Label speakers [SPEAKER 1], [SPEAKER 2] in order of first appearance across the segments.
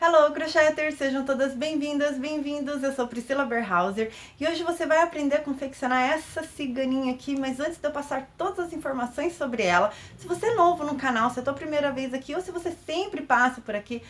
[SPEAKER 1] Hello, crocheters! Sejam todas bem-vindas, bem-vindos! Eu sou Priscila Berhauser e hoje você vai aprender a confeccionar essa ciganinha aqui, mas antes de eu passar todas as informações sobre ela, se você é novo no canal, se é a tua primeira vez aqui ou se você sempre passa por aqui,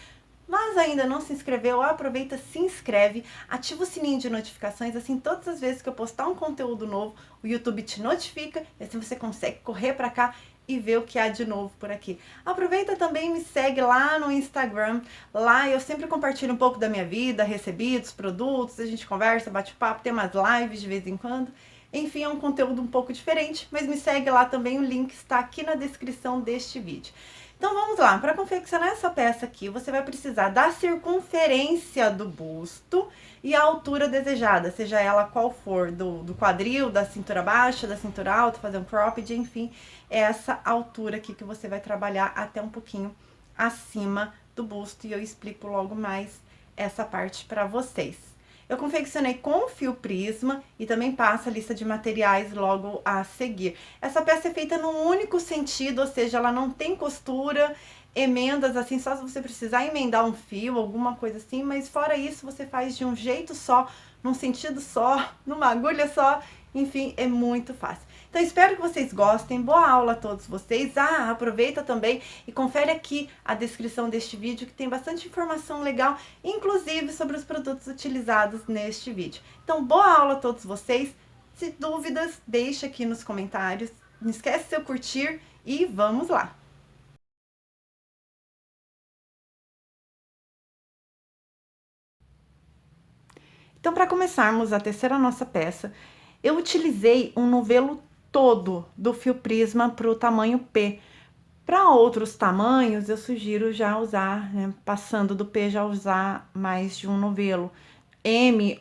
[SPEAKER 1] mas ainda não se inscreveu, aproveita, se inscreve, ativa o sininho de notificações, assim todas as vezes que eu postar um conteúdo novo, o YouTube te notifica e assim você consegue correr pra cá e ver o que há de novo por aqui. Aproveita também e me segue lá no Instagram. Lá eu sempre compartilho um pouco da minha vida, recebidos, produtos, a gente conversa, bate papo, tem umas lives de vez em quando. Enfim, é um conteúdo um pouco diferente, mas me segue lá também, o link está aqui na descrição deste vídeo. Então vamos lá, para confeccionar essa peça aqui, você vai precisar da circunferência do busto e a altura desejada, seja ela qual for, do quadril, da cintura baixa, da cintura alta, fazer um cropped, enfim, é essa altura aqui que você vai trabalhar até um pouquinho acima do busto e eu explico logo mais essa parte para vocês. Eu confeccionei com fio prisma e também passa a lista de materiais logo a seguir. Essa peça é feita num único sentido, ou seja, ela não tem costura, emendas assim, só se você precisar emendar um fio, alguma coisa assim, mas fora isso você faz de um jeito só, num sentido só, numa agulha só, enfim, é muito fácil. Então, espero que vocês gostem. Boa aula a todos vocês. Aproveita também e confere aqui a descrição deste vídeo, que tem bastante informação legal, inclusive sobre os produtos utilizados neste vídeo. Então, boa aula a todos vocês. Se dúvidas, deixa aqui nos comentários. Não esquece de seu curtir e vamos lá! Então, para começarmos a tecer a nossa peça, eu utilizei um novelo todo do fio prisma para o tamanho P. Para outros tamanhos, eu sugiro já usar, né, passando do P, já usar mais de um novelo. M,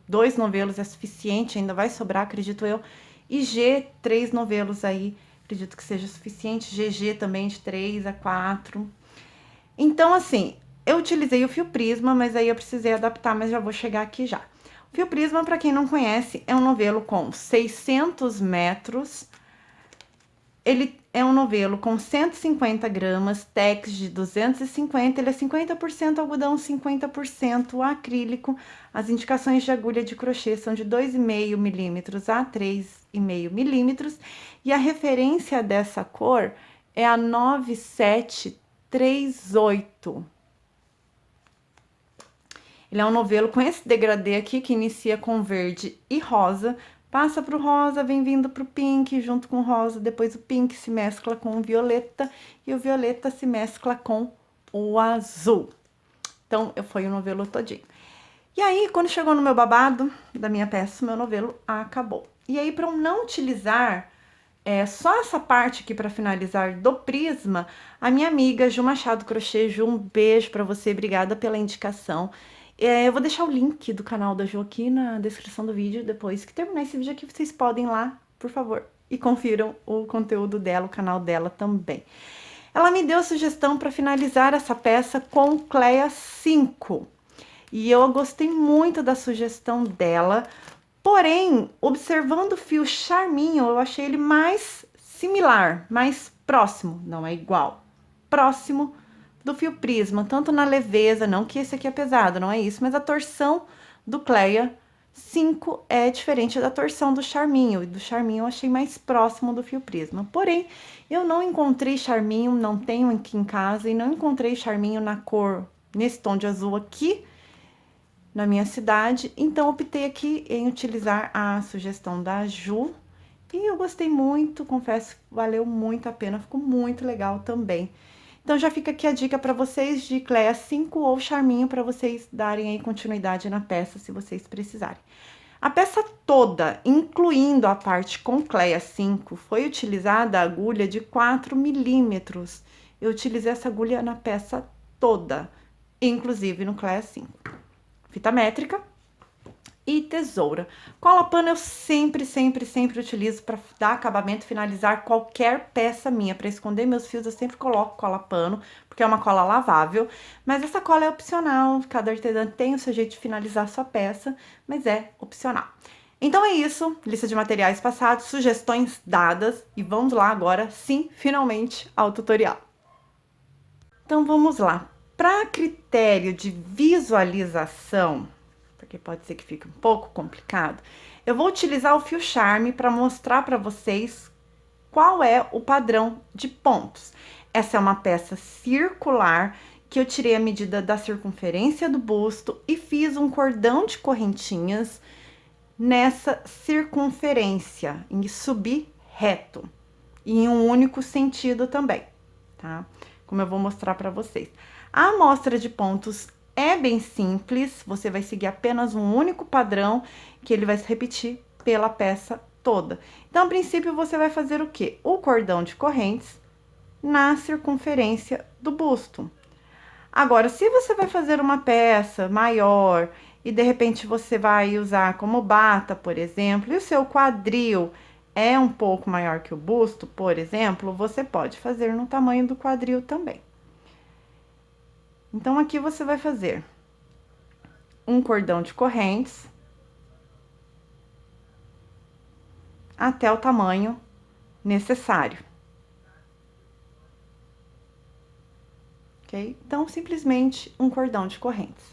[SPEAKER 1] dois novelos é suficiente, ainda vai sobrar, acredito eu. E G, 3 novelos aí, acredito que seja suficiente. GG também de 3 a 4. Então, assim, eu utilizei o fio prisma, mas aí eu precisei adaptar, mas já vou chegar aqui já. O fio prisma, para quem não conhece, é um novelo com 600 metros. Ele é um novelo com 150 gramas, tex de 250, ele é 50% algodão, 50% acrílico. As indicações de agulha de crochê são de 2,5 milímetros a 3,5 milímetros. E a referência dessa cor é a 9738. Ele é um novelo com esse degradê aqui, que inicia com verde e rosa, passa pro rosa, vem vindo pro pink, junto com o rosa, depois o pink se mescla com o violeta, e o violeta se mescla com o azul. Então, foi o novelo todinho. E aí, quando chegou no meu babado da minha peça, o meu novelo acabou. E aí, para eu não utilizar só essa parte aqui para finalizar do prisma, a minha amiga Ju Machado Crochê, Ju, um beijo para você, obrigada pela indicação. Eu vou deixar o link do canal da Ju aqui na descrição do vídeo, depois que terminar esse vídeo aqui, vocês podem ir lá, por favor, e confiram o conteúdo dela, o canal dela também. Ela me deu sugestão para finalizar essa peça com Cleia 5, e eu gostei muito da sugestão dela, porém, observando o fio Charminho, eu achei ele mais similar, mais próximo, não é igual, próximo do fio prisma, tanto na leveza, não que esse aqui é pesado, não é isso, mas a torção do Cleia 5 é diferente da torção do Charminho, e do Charminho eu achei mais próximo do fio prisma. Porém, eu não encontrei Charminho, não tenho aqui em casa, e não encontrei Charminho na cor, nesse tom de azul aqui, na minha cidade, então optei aqui em utilizar a sugestão da Ju, e eu gostei muito, confesso, valeu muito a pena, ficou muito legal também. Então, já fica aqui a dica para vocês de Cleia 5 ou Charminho, para vocês darem aí continuidade na peça, se vocês precisarem. A peça toda, incluindo a parte com Cleia 5, foi utilizada a agulha de 4 milímetros. Eu utilizei essa agulha na peça toda, inclusive no Cleia 5. Fita métrica e tesoura. Cola pano eu sempre utilizo para dar acabamento, finalizar qualquer peça minha. Para esconder meus fios eu sempre coloco cola pano, porque é uma cola lavável, mas essa cola é opcional, cada artesã tem o seu jeito de finalizar a sua peça, mas é opcional. Então é isso, lista de materiais passados, sugestões dadas, e vamos lá agora, sim, finalmente, ao tutorial. Então vamos lá. Para critério de visualização, porque pode ser que fique um pouco complicado, eu vou utilizar o fio charme para mostrar para vocês qual é o padrão de pontos. Essa é uma peça circular que eu tirei a medida da circunferência do busto e fiz um cordão de correntinhas nessa circunferência, em subir reto, e em um único sentido também, tá? Como eu vou mostrar para vocês. A amostra de pontos é bem simples, você vai seguir apenas um único padrão, que ele vai se repetir pela peça toda. Então, a princípio, você vai fazer o quê? O cordão de correntes na circunferência do busto. Agora, se você vai fazer uma peça maior e de repente você vai usar como bata, por exemplo, e o seu quadril é um pouco maior que o busto, por exemplo, você pode fazer no tamanho do quadril também. Então, aqui você vai fazer um cordão de correntes até o tamanho necessário. Ok? Então, simplesmente um cordão de correntes.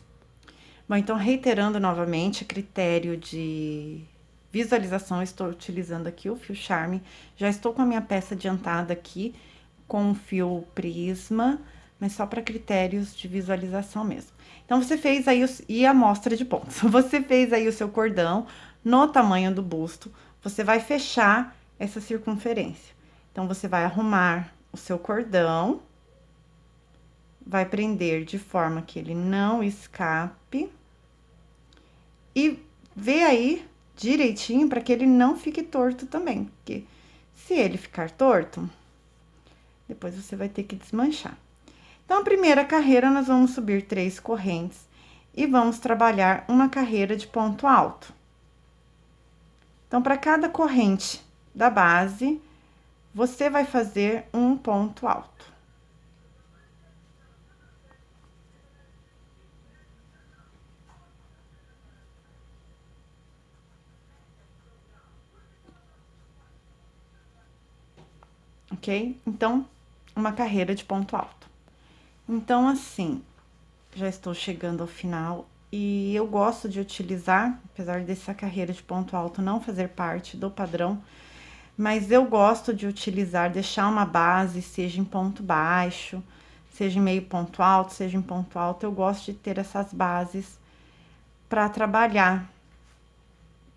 [SPEAKER 1] Bom, então, reiterando novamente, critério de visualização, eu estou utilizando aqui o fio charme. Já estou com a minha peça adiantada aqui, com o fio prisma, mas só para critérios de visualização mesmo. Então, você fez aí, e a amostra de pontos. Você fez aí o seu cordão no tamanho do busto, você vai fechar essa circunferência. Então, você vai arrumar o seu cordão, vai prender de forma que ele não escape e vê aí direitinho para que ele não fique torto também, porque se ele ficar torto, depois você vai ter que desmanchar. Então, a primeira carreira, nós vamos subir 3 correntes e vamos trabalhar uma carreira de ponto alto. Então, para cada corrente da base, você vai fazer um ponto alto. Ok? Então, uma carreira de ponto alto. Então, assim, já estou chegando ao final e eu gosto de utilizar, apesar dessa carreira de ponto alto não fazer parte do padrão, mas eu gosto de utilizar, deixar uma base, seja em ponto baixo, seja em meio ponto alto, seja em ponto alto, eu gosto de ter essas bases para trabalhar.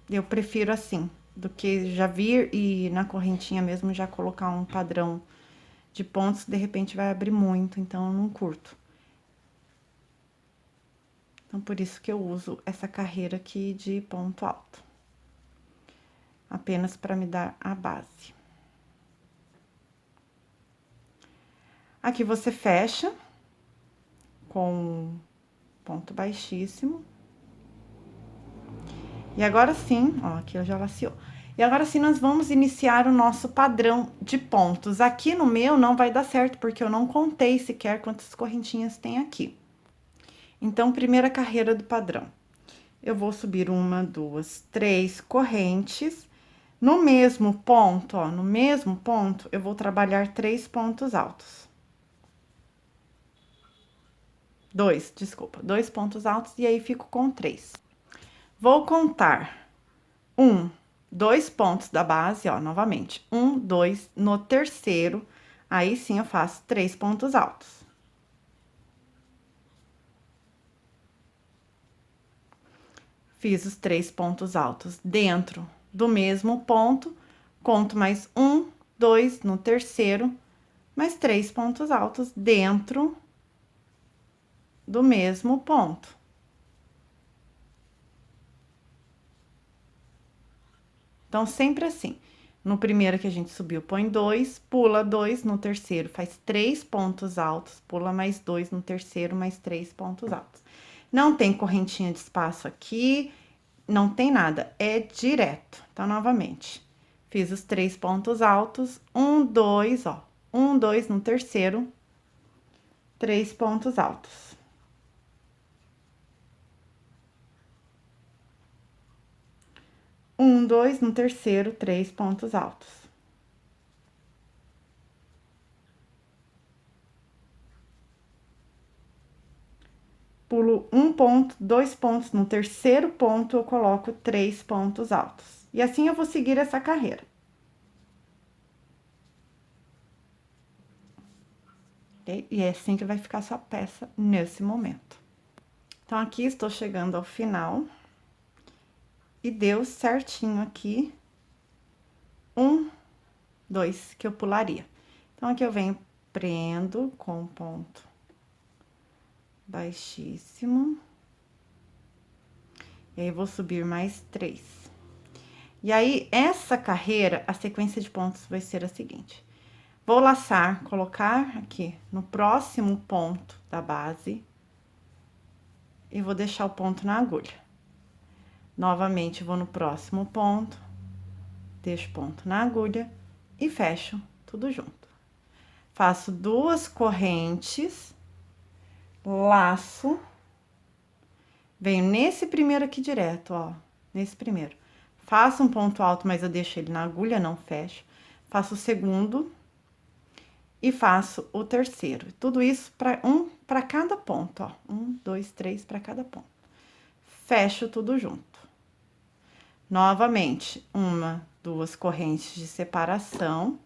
[SPEAKER 1] Eu prefiro assim, do que já vir e na correntinha mesmo já colocar um padrão de pontos que de repente vai abrir muito, então eu não curto. Então, por isso que eu uso essa carreira aqui de ponto alto. Apenas para me dar a base. Aqui você fecha com ponto baixíssimo. E agora sim, ó, aqui eu já laceou. E agora sim, nós vamos iniciar o nosso padrão de pontos. Aqui no meu não vai dar certo, porque eu não contei sequer quantas correntinhas tem aqui. Então, primeira carreira do padrão. Eu vou subir 1, 2, 3 correntes. No mesmo ponto, ó, no mesmo ponto, eu vou trabalhar 3 pontos altos. 2, desculpa, 2 pontos altos, e aí fico com 3. Vou contar 1, 2 pontos da base, ó, novamente. 1, 2, no terceiro, aí sim eu faço 3 pontos altos. Fiz os 3 pontos altos dentro do mesmo ponto, conto mais 1, 2 no terceiro, mais 3 pontos altos dentro do mesmo ponto. Então, sempre assim. No primeiro que a gente subiu, põe 2, pula 2, no terceiro faz 3 pontos altos, pula mais 2 no terceiro, mais 3 pontos altos. Não tem correntinha de espaço aqui, não tem nada, é direto. Então, novamente, fiz os 3 pontos altos, 1, 2, ó, 1, 2 no terceiro, 3 pontos altos. 1, 2 no terceiro, 3 pontos altos. pulo um ponto, 2 pontos, no terceiro ponto eu coloco 3 pontos altos. E assim eu vou seguir essa carreira. E é assim que vai ficar sua peça nesse momento. Então, aqui estou chegando ao final. E deu certinho aqui, 1, 2, que eu pularia. Então, aqui eu venho, prendo com ponto baixíssimo. E aí, vou subir mais 3. E aí, essa carreira, a sequência de pontos vai ser a seguinte. Vou laçar, colocar aqui no próximo ponto da base. E vou deixar o ponto na agulha. Novamente, vou no próximo ponto. Deixo ponto na agulha e fecho tudo junto. Faço 2 correntes, laço, venho nesse primeiro aqui direto, ó, nesse primeiro. Faço um ponto alto, mas eu deixo ele na agulha, não fecho. Faço o segundo e faço o terceiro. Tudo isso para cada ponto, ó. 1, 2, 3 para cada ponto. Fecho tudo junto. Novamente, 1, 2 correntes de separação.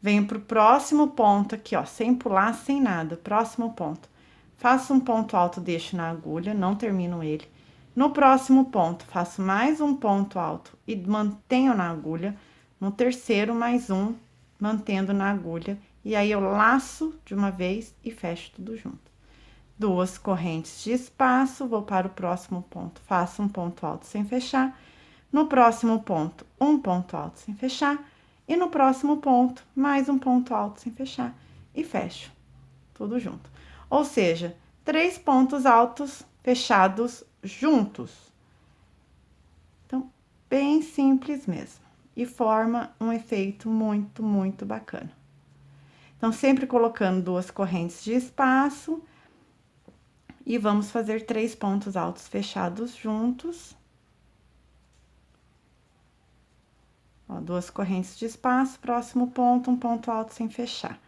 [SPEAKER 1] Venho pro próximo ponto aqui, ó, sem pular, sem nada. Próximo ponto. Faço um ponto alto, deixo na agulha, não termino ele. No próximo ponto, faço mais um ponto alto e mantenho na agulha. No terceiro, mais um, mantendo na agulha. E aí, eu laço de uma vez e fecho tudo junto. 2 correntes de espaço, vou para o próximo ponto, faço um ponto alto sem fechar. No próximo ponto, um ponto alto sem fechar. E no próximo ponto, mais um ponto alto sem fechar. E fecho tudo junto. Ou seja, 3 pontos altos fechados juntos. Então, bem simples mesmo. E forma um efeito muito, muito bacana. Então, sempre colocando 2 correntes de espaço. E vamos fazer 3 pontos altos fechados juntos. Ó, 2 correntes de espaço, próximo ponto, um ponto alto sem fechar.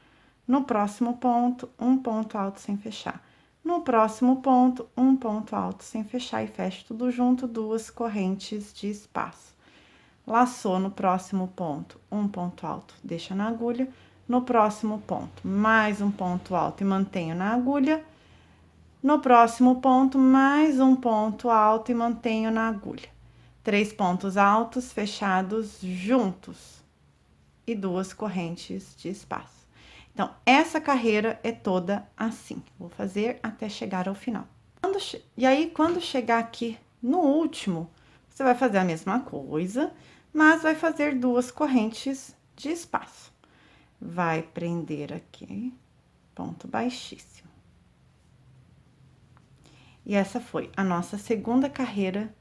[SPEAKER 1] No próximo ponto, um ponto alto sem fechar. No próximo ponto, um ponto alto sem fechar e fecho tudo junto, 2 correntes de espaço. Laçou no próximo ponto, um ponto alto, deixa na agulha. No próximo ponto, mais um ponto alto e mantenho na agulha. No próximo ponto, mais um ponto alto e mantenho na agulha. 3 pontos altos fechados juntos e 2 correntes de espaço. Então, essa carreira é toda assim. Vou fazer até chegar ao final. E aí, quando chegar aqui no último, você vai fazer a mesma coisa, mas vai fazer 2 correntes de espaço. Vai prender aqui, ponto baixíssimo. E essa foi a nossa segunda carreira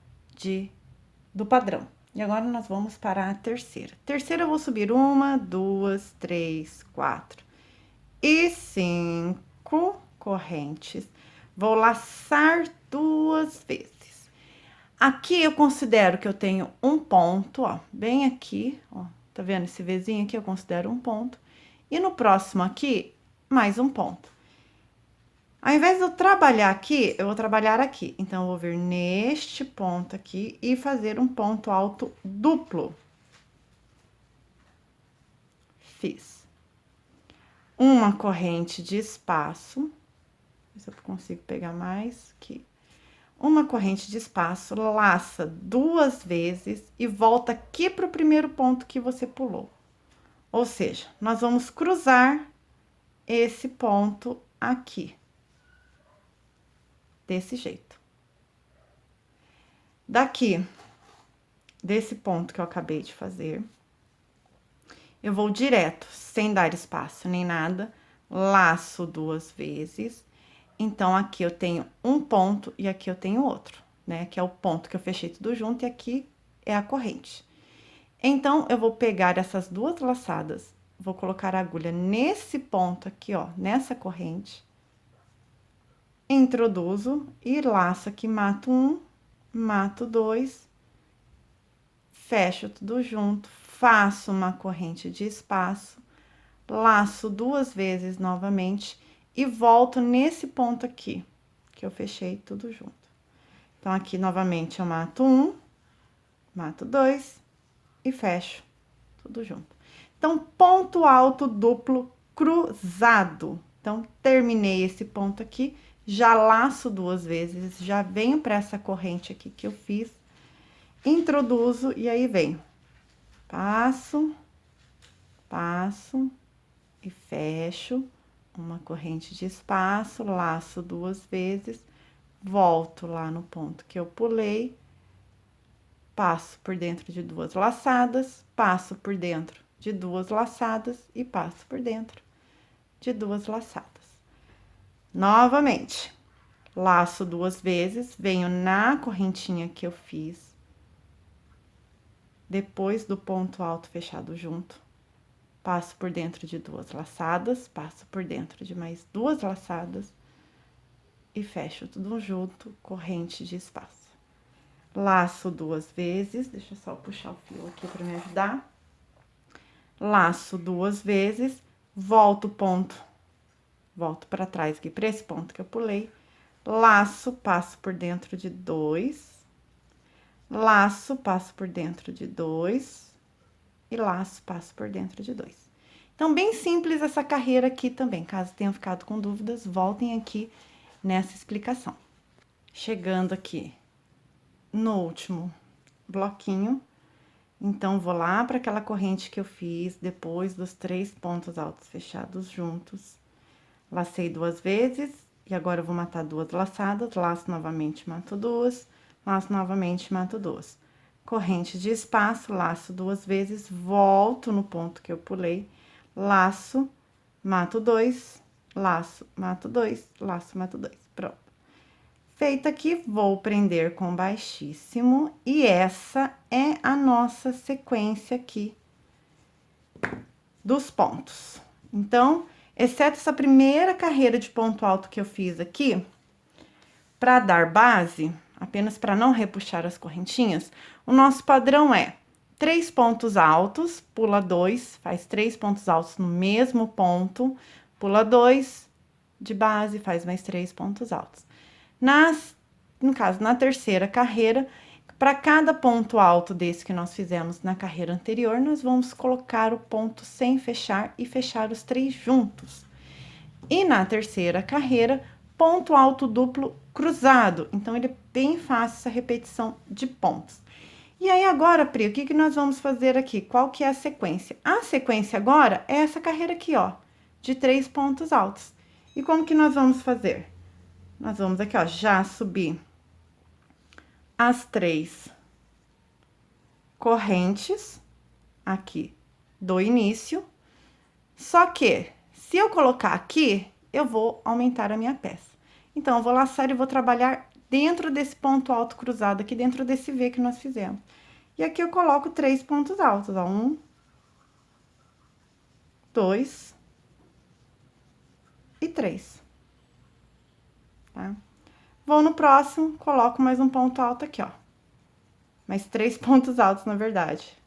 [SPEAKER 1] do padrão. E agora, nós vamos para a terceira. Terceira, eu vou subir 1, 2, 3, 4 e 5 correntes. Vou laçar 2 vezes. Aqui, eu considero que eu tenho um ponto, ó, bem aqui, ó. Tá vendo esse Vzinho aqui? Eu considero um ponto. E no próximo aqui, mais um ponto. Ao invés de eu trabalhar aqui, eu vou trabalhar aqui. Então, eu vou vir neste ponto aqui e fazer um ponto alto duplo. Fiz. Uma corrente de espaço. Ver se eu consigo pegar mais aqui. Uma corrente de espaço, laça 2 vezes e volta aqui para o primeiro ponto que você pulou. Ou seja, nós vamos cruzar esse ponto aqui. Desse jeito. Daqui, desse ponto que eu acabei de fazer, eu vou direto, sem dar espaço nem nada, laço 2 vezes. Então, aqui eu tenho um ponto e aqui eu tenho outro, né? Que é o ponto que eu fechei tudo junto e aqui é a corrente. Então, eu vou pegar essas 2 laçadas, vou colocar a agulha nesse ponto aqui, ó, nessa corrente. Introduzo e laço aqui, mato 1, mato 2, fecho tudo junto, faço uma corrente de espaço, laço 2 vezes novamente e volto nesse ponto aqui. que eu fechei tudo junto. Então, aqui, novamente, eu mato um, mato dois e fecho tudo junto. Então, ponto alto duplo cruzado. Então, terminei esse ponto aqui, já laço duas vezes, já venho para essa corrente aqui que eu fiz, introduzo e aí venho. Passo, passo e fecho uma corrente de espaço, laço duas vezes, volto lá no ponto que eu pulei, passo por dentro de duas laçadas, passo por dentro de duas laçadas e passo por dentro de duas laçadas. Novamente, laço duas vezes, venho na correntinha que eu fiz, depois do ponto alto fechado junto, passo por dentro de duas laçadas, passo por dentro de mais duas laçadas e fecho tudo junto, corrente de espaço. Laço duas vezes, deixa eu só puxar o fio aqui para me ajudar. Laço duas vezes, volto o ponto, volto para trás aqui, para esse ponto que eu pulei. Laço, passo por dentro de dois. Laço, passo por dentro de dois. E laço, passo por dentro de dois. Então, bem simples essa carreira aqui também. Caso tenham ficado com dúvidas, voltem aqui nessa explicação. Chegando aqui no último bloquinho, então, vou lá para aquela corrente que eu fiz depois dos 3 pontos altos fechados juntos. Lacei duas vezes, e agora eu vou matar duas laçadas, laço novamente, mato duas, laço novamente, mato duas. Corrente de espaço, laço duas vezes, volto no ponto que eu pulei, laço, mato dois, laço, mato dois, laço, mato dois. Pronto. Feito aqui, vou prender com baixíssimo, e essa é a nossa sequência aqui dos pontos. Então, exceto essa primeira carreira de ponto alto que eu fiz aqui, para dar base, apenas para não repuxar as correntinhas, o nosso padrão é 3 pontos altos, pula 2, faz 3 pontos altos no mesmo ponto, pula 2 de base, faz mais 3 pontos altos. No caso, na terceira carreira, para cada ponto alto desse que nós fizemos na carreira anterior, nós vamos colocar o ponto sem fechar e fechar os 3 juntos. E na terceira carreira, ponto alto duplo cruzado. Então, ele é bem fácil essa repetição de pontos. E aí, agora, Pri, o que nós vamos fazer aqui? Qual que é a sequência? A sequência agora é essa carreira aqui, ó, de 3 pontos altos. E como que nós vamos fazer? Nós vamos aqui, ó, já subir as 3 correntes aqui do início. Só que, se eu colocar aqui, eu vou aumentar a minha peça. Então, eu vou laçar e vou trabalhar dentro desse ponto alto cruzado aqui, dentro desse V que nós fizemos. E aqui eu coloco 3 pontos altos, ó, 1, 2 e 3. Tá? Vou no próximo, coloco mais um ponto alto aqui, ó. Mais 3 pontos altos, na verdade.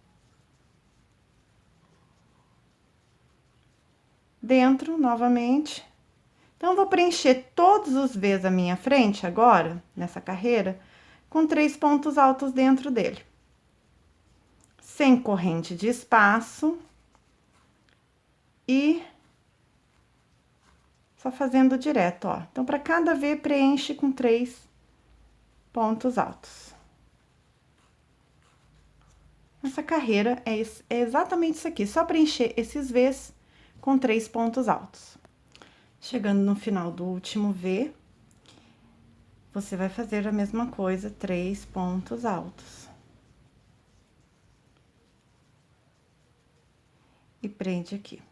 [SPEAKER 1] Dentro, novamente. Então, eu vou preencher todos os V's à minha frente agora, nessa carreira, com 3 pontos altos dentro dele. Sem corrente de espaço. E só fazendo direto, ó. Então, para cada V, preenche com 3 pontos altos. Essa carreira é exatamente isso aqui, só preencher esses V's com 3 pontos altos. Chegando no final do último V, você vai fazer a mesma coisa, 3 pontos altos. E prende aqui.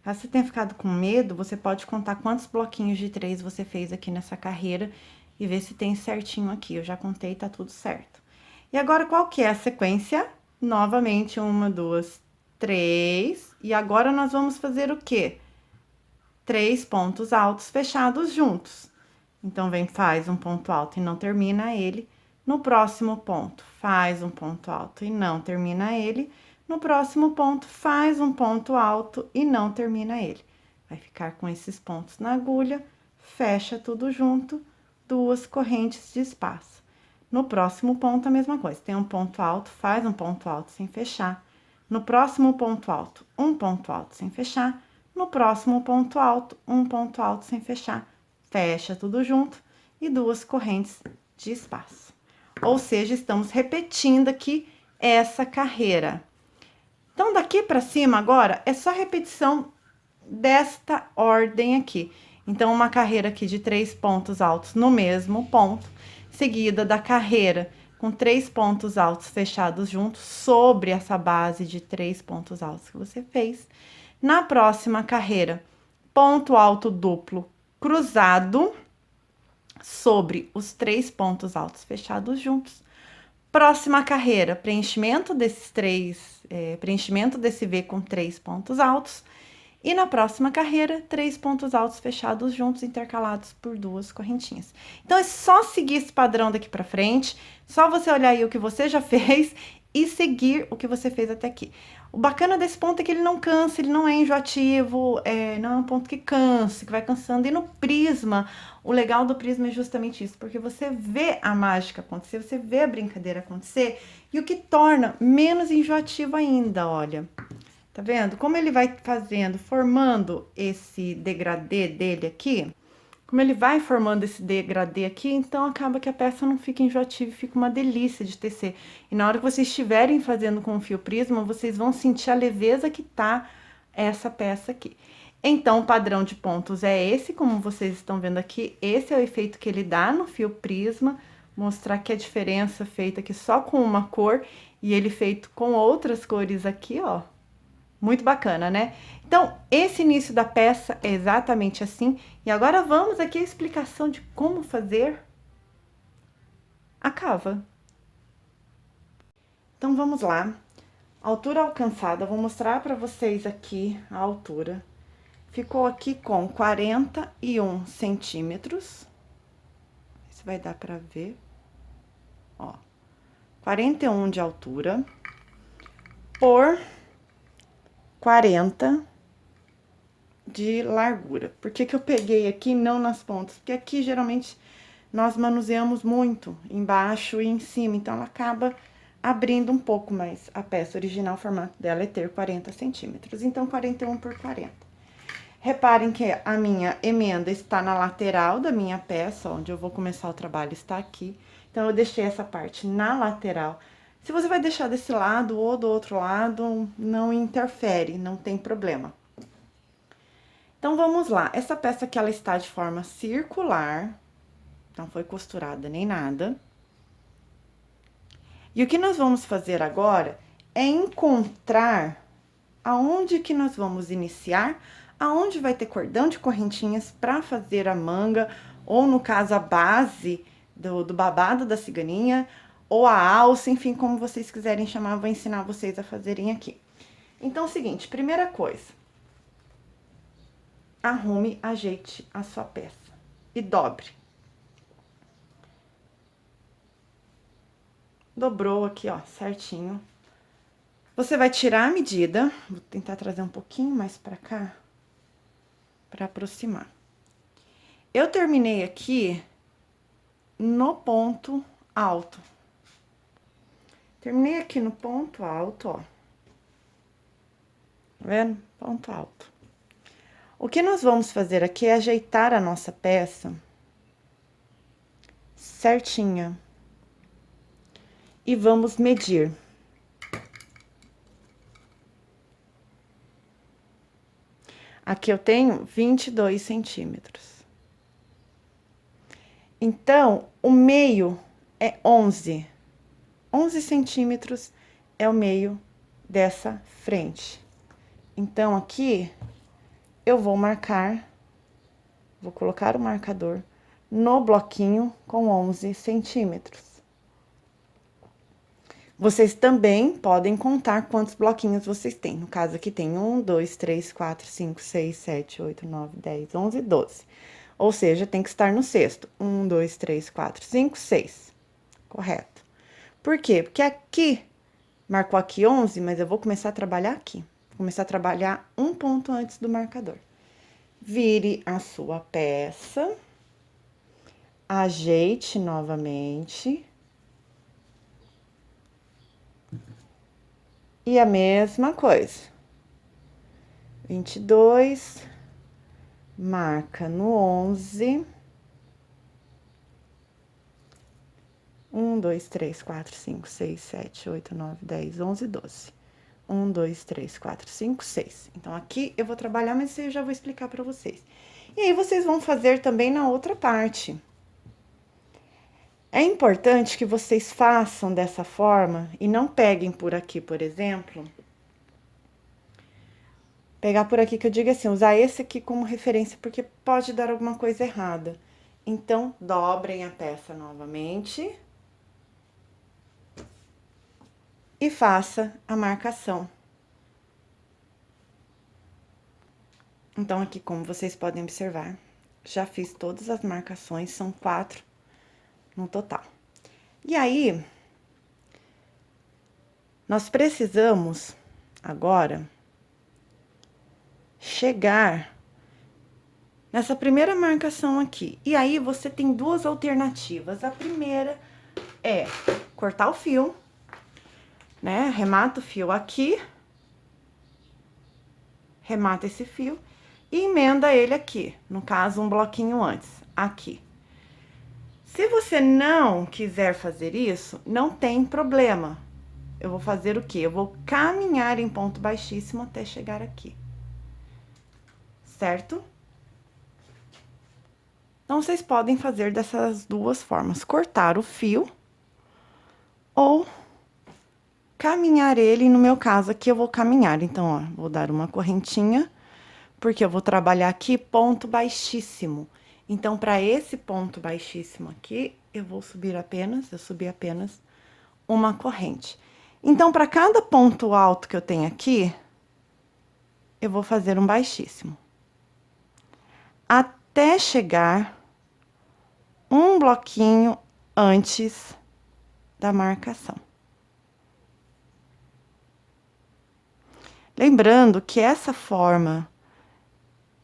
[SPEAKER 1] Caso você tenha ficado com medo, você pode contar quantos bloquinhos de 3 você fez aqui nessa carreira e ver se tem certinho aqui. Eu já contei, tá tudo certo. E agora, qual que é a sequência? Novamente, 1, 2, 3. E agora, nós vamos fazer o quê? 3 pontos altos fechados juntos. Então, vem, faz um ponto alto e não termina ele. No próximo ponto, faz um ponto alto e não termina ele. No próximo ponto, faz um ponto alto e não termina ele. Vai ficar com esses pontos na agulha, fecha tudo junto, 2 correntes de espaço. No próximo ponto, a mesma coisa. Tem um ponto alto, faz um ponto alto sem fechar. No próximo ponto alto, um ponto alto sem fechar. No próximo ponto alto, um ponto alto sem fechar. Fecha tudo junto e 2 correntes de espaço. Ou seja, estamos repetindo aqui essa carreira. Então, daqui para cima agora é só repetição desta ordem aqui. Então, uma carreira aqui de 3 pontos altos no mesmo ponto, seguida da carreira com 3 pontos altos fechados juntos sobre essa base de 3 pontos altos que você fez. Na próxima carreira, ponto alto duplo cruzado sobre os 3 pontos altos fechados juntos. Próxima carreira, preenchimento preenchimento desse V com 3 pontos altos. E na próxima carreira, 3 pontos altos fechados juntos, intercalados por 2 correntinhas. Então, é só seguir esse padrão daqui pra frente, só você olhar aí o que você já fez e seguir o que você fez até aqui. O bacana desse ponto é que ele não cansa, ele não é enjoativo, não é um ponto que cansa, que vai cansando. E no prisma, o legal do prisma é justamente isso, porque você vê a mágica acontecer, você vê a brincadeira acontecer, e o que torna menos enjoativo ainda, olha. Tá vendo? Como ele vai fazendo, formando esse degradê dele aqui, como ele vai formando esse degradê aqui, então acaba que a peça não fica enjoativa, fica uma delícia de tecer. E na hora que vocês estiverem fazendo com o fio prisma, vocês vão sentir a leveza que tá essa peça aqui. Então, o padrão de pontos é esse, como vocês estão vendo aqui, esse é o efeito que ele dá no fio prisma, mostrar que a diferença feita aqui só com uma cor, e ele feito com outras cores aqui, ó. Muito bacana, né? Então, esse início da peça é exatamente assim. E agora vamos aqui à explicação de como fazer a cava. Então, vamos lá. Altura alcançada, vou mostrar para vocês aqui a altura. Ficou aqui com 41 centímetros. Se vai dar para ver. Ó, 41 de altura por 40 de largura. Por que que eu peguei aqui não nas pontas? Porque aqui, geralmente, nós manuseamos muito embaixo e em cima, então ela acaba abrindo um pouco mais. A peça original, o formato dela é ter 40 centímetros, então 41 por 40. Reparem que a minha emenda está na lateral da minha peça, onde eu vou começar o trabalho está aqui. Então, eu deixei essa parte na lateral. Se você vai deixar desse lado ou do outro lado, não interfere, não tem problema. Então, vamos lá. Essa peça aqui, ela está de forma circular, não foi costurada nem nada. E o que nós vamos fazer agora é encontrar aonde que nós vamos iniciar, aonde vai ter cordão de correntinhas para fazer a manga, ou no caso, a base do babado da ciganinha, ou a alça, enfim, como vocês quiserem chamar, vou ensinar vocês a fazerem aqui. Então, é o seguinte, primeira coisa, arrume, ajeite a sua peça e dobre. Dobrou aqui, ó, certinho. Você vai tirar a medida, vou tentar trazer um pouquinho mais pra cá, pra aproximar. Eu terminei aqui no ponto alto. Terminei aqui no ponto alto, ó. Tá vendo? Ponto alto. O que nós vamos fazer aqui é ajeitar a nossa peça certinha. E vamos medir. Aqui eu tenho 22 centímetros. Então, o meio é 11. 11 centímetros é o meio dessa frente. Então, aqui, eu vou marcar, vou colocar o marcador no bloquinho com 11 centímetros. Vocês também podem contar quantos bloquinhos vocês têm. No caso, aqui tem 1, 2, 3, 4, 5, 6, 7, 8, 9, 10, 11, 12. Ou seja, tem que estar no sexto. 1, 2, 3, 4, 5, 6. Correto. Por quê? Porque aqui, marcou aqui 11, mas eu vou começar a trabalhar aqui. Vou começar a trabalhar um ponto antes do marcador. Vire a sua peça, ajeite novamente. E a mesma coisa. 22, marca no 11. 1, 2, 3, 4, 5, 6, 7, 8, 9, 10, 11, 12. 1, 2, 3, 4, 5, 6. Então, aqui eu vou trabalhar, mas eu já vou explicar para vocês. E aí, vocês vão fazer também na outra parte. É importante que vocês façam dessa forma e não peguem por aqui, por exemplo. Pegar por aqui que eu digo assim, usar esse aqui como referência, porque pode dar alguma coisa errada. Então, dobrem a peça novamente. E faça a marcação. Então, aqui, como vocês podem observar, já fiz todas as marcações, são 4 no total. E aí, nós precisamos agora chegar nessa primeira marcação aqui. E aí, você tem duas alternativas. A primeira é cortar o fio, né? Remata o fio aqui, remata esse fio e emenda ele aqui, no caso, um bloquinho antes, aqui. Se você não quiser fazer isso, não tem problema. Eu vou fazer o quê? Eu vou caminhar em ponto baixíssimo até chegar aqui. Certo? Então, vocês podem fazer dessas duas formas. Cortar o fio ou caminhar ele. No meu caso aqui, eu vou caminhar. Então, ó, vou dar uma correntinha, porque eu vou trabalhar aqui ponto baixíssimo. Então, para esse ponto baixíssimo aqui, eu subi apenas uma corrente. Então, para cada ponto alto que eu tenho aqui, eu vou fazer um baixíssimo. Até chegar um bloquinho antes da marcação. Lembrando que essa forma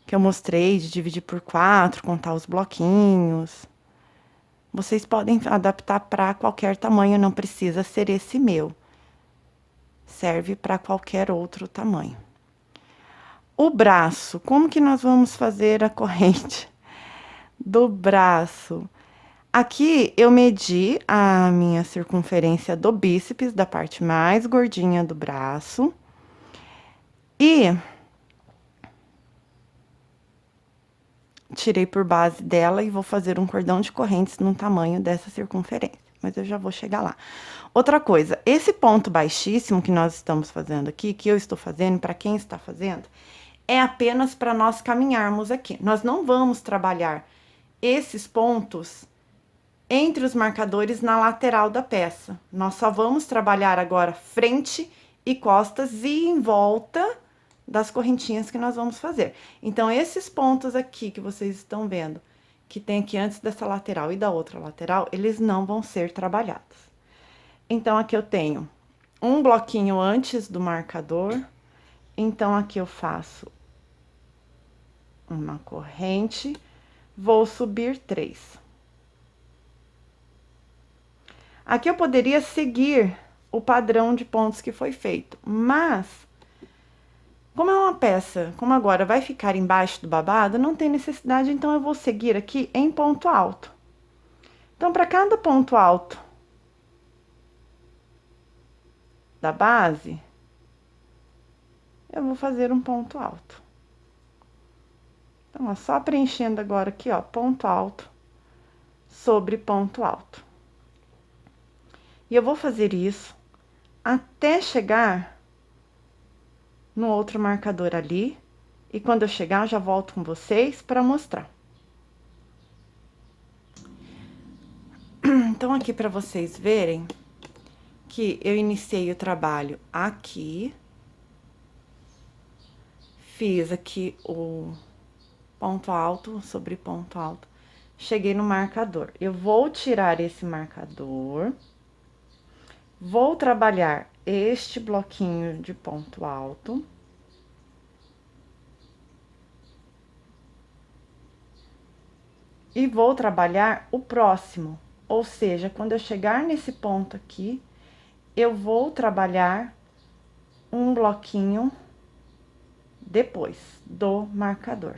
[SPEAKER 1] que eu mostrei de dividir por 4, contar os bloquinhos, vocês podem adaptar para qualquer tamanho, não precisa ser esse meu. Serve para qualquer outro tamanho. O braço, como que nós vamos fazer a corrente do braço? Aqui eu medi a minha circunferência do bíceps, da parte mais gordinha do braço. E tirei por base dela e vou fazer um cordão de correntes no tamanho dessa circunferência. Mas eu já vou chegar lá. Outra coisa, esse ponto baixíssimo que nós estamos fazendo aqui, que eu estou fazendo, para quem está fazendo, é apenas para nós caminharmos aqui. Nós não vamos trabalhar esses pontos entre os marcadores na lateral da peça. Nós só vamos trabalhar agora frente e costas e em volta das correntinhas que nós vamos fazer. Então, esses pontos aqui que vocês estão vendo, que tem aqui antes dessa lateral e da outra lateral, eles não vão ser trabalhados. Então, aqui eu tenho um bloquinho antes do marcador. Então, aqui eu faço uma corrente, vou subir 3. Aqui eu poderia seguir o padrão de pontos que foi feito, mas como é uma peça, como agora vai ficar embaixo do babado, não tem necessidade, então eu vou seguir aqui em ponto alto. Então, para cada ponto alto da base, eu vou fazer um ponto alto. Então, ó, só preenchendo agora aqui, ó, ponto alto sobre ponto alto. E eu vou fazer isso até chegar no outro marcador ali. E quando eu chegar, eu já volto com vocês para mostrar. Então, aqui para vocês verem que eu iniciei o trabalho aqui. Fiz aqui o ponto alto sobre ponto alto. Cheguei no marcador. Eu vou tirar esse marcador. Vou trabalhar este bloquinho de ponto alto. e vou trabalhar o próximo. Ou seja, quando eu chegar nesse ponto aqui, eu vou trabalhar um bloquinho depois do marcador.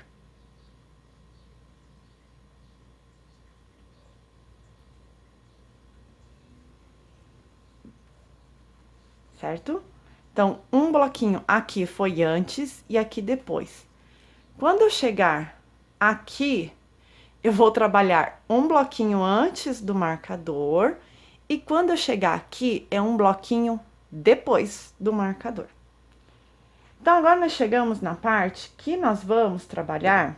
[SPEAKER 1] Certo? Então, um bloquinho aqui foi antes e aqui depois. Quando eu chegar aqui, eu vou trabalhar um bloquinho antes do marcador e quando eu chegar aqui, é um bloquinho depois do marcador. Então, agora nós chegamos na parte que nós vamos trabalhar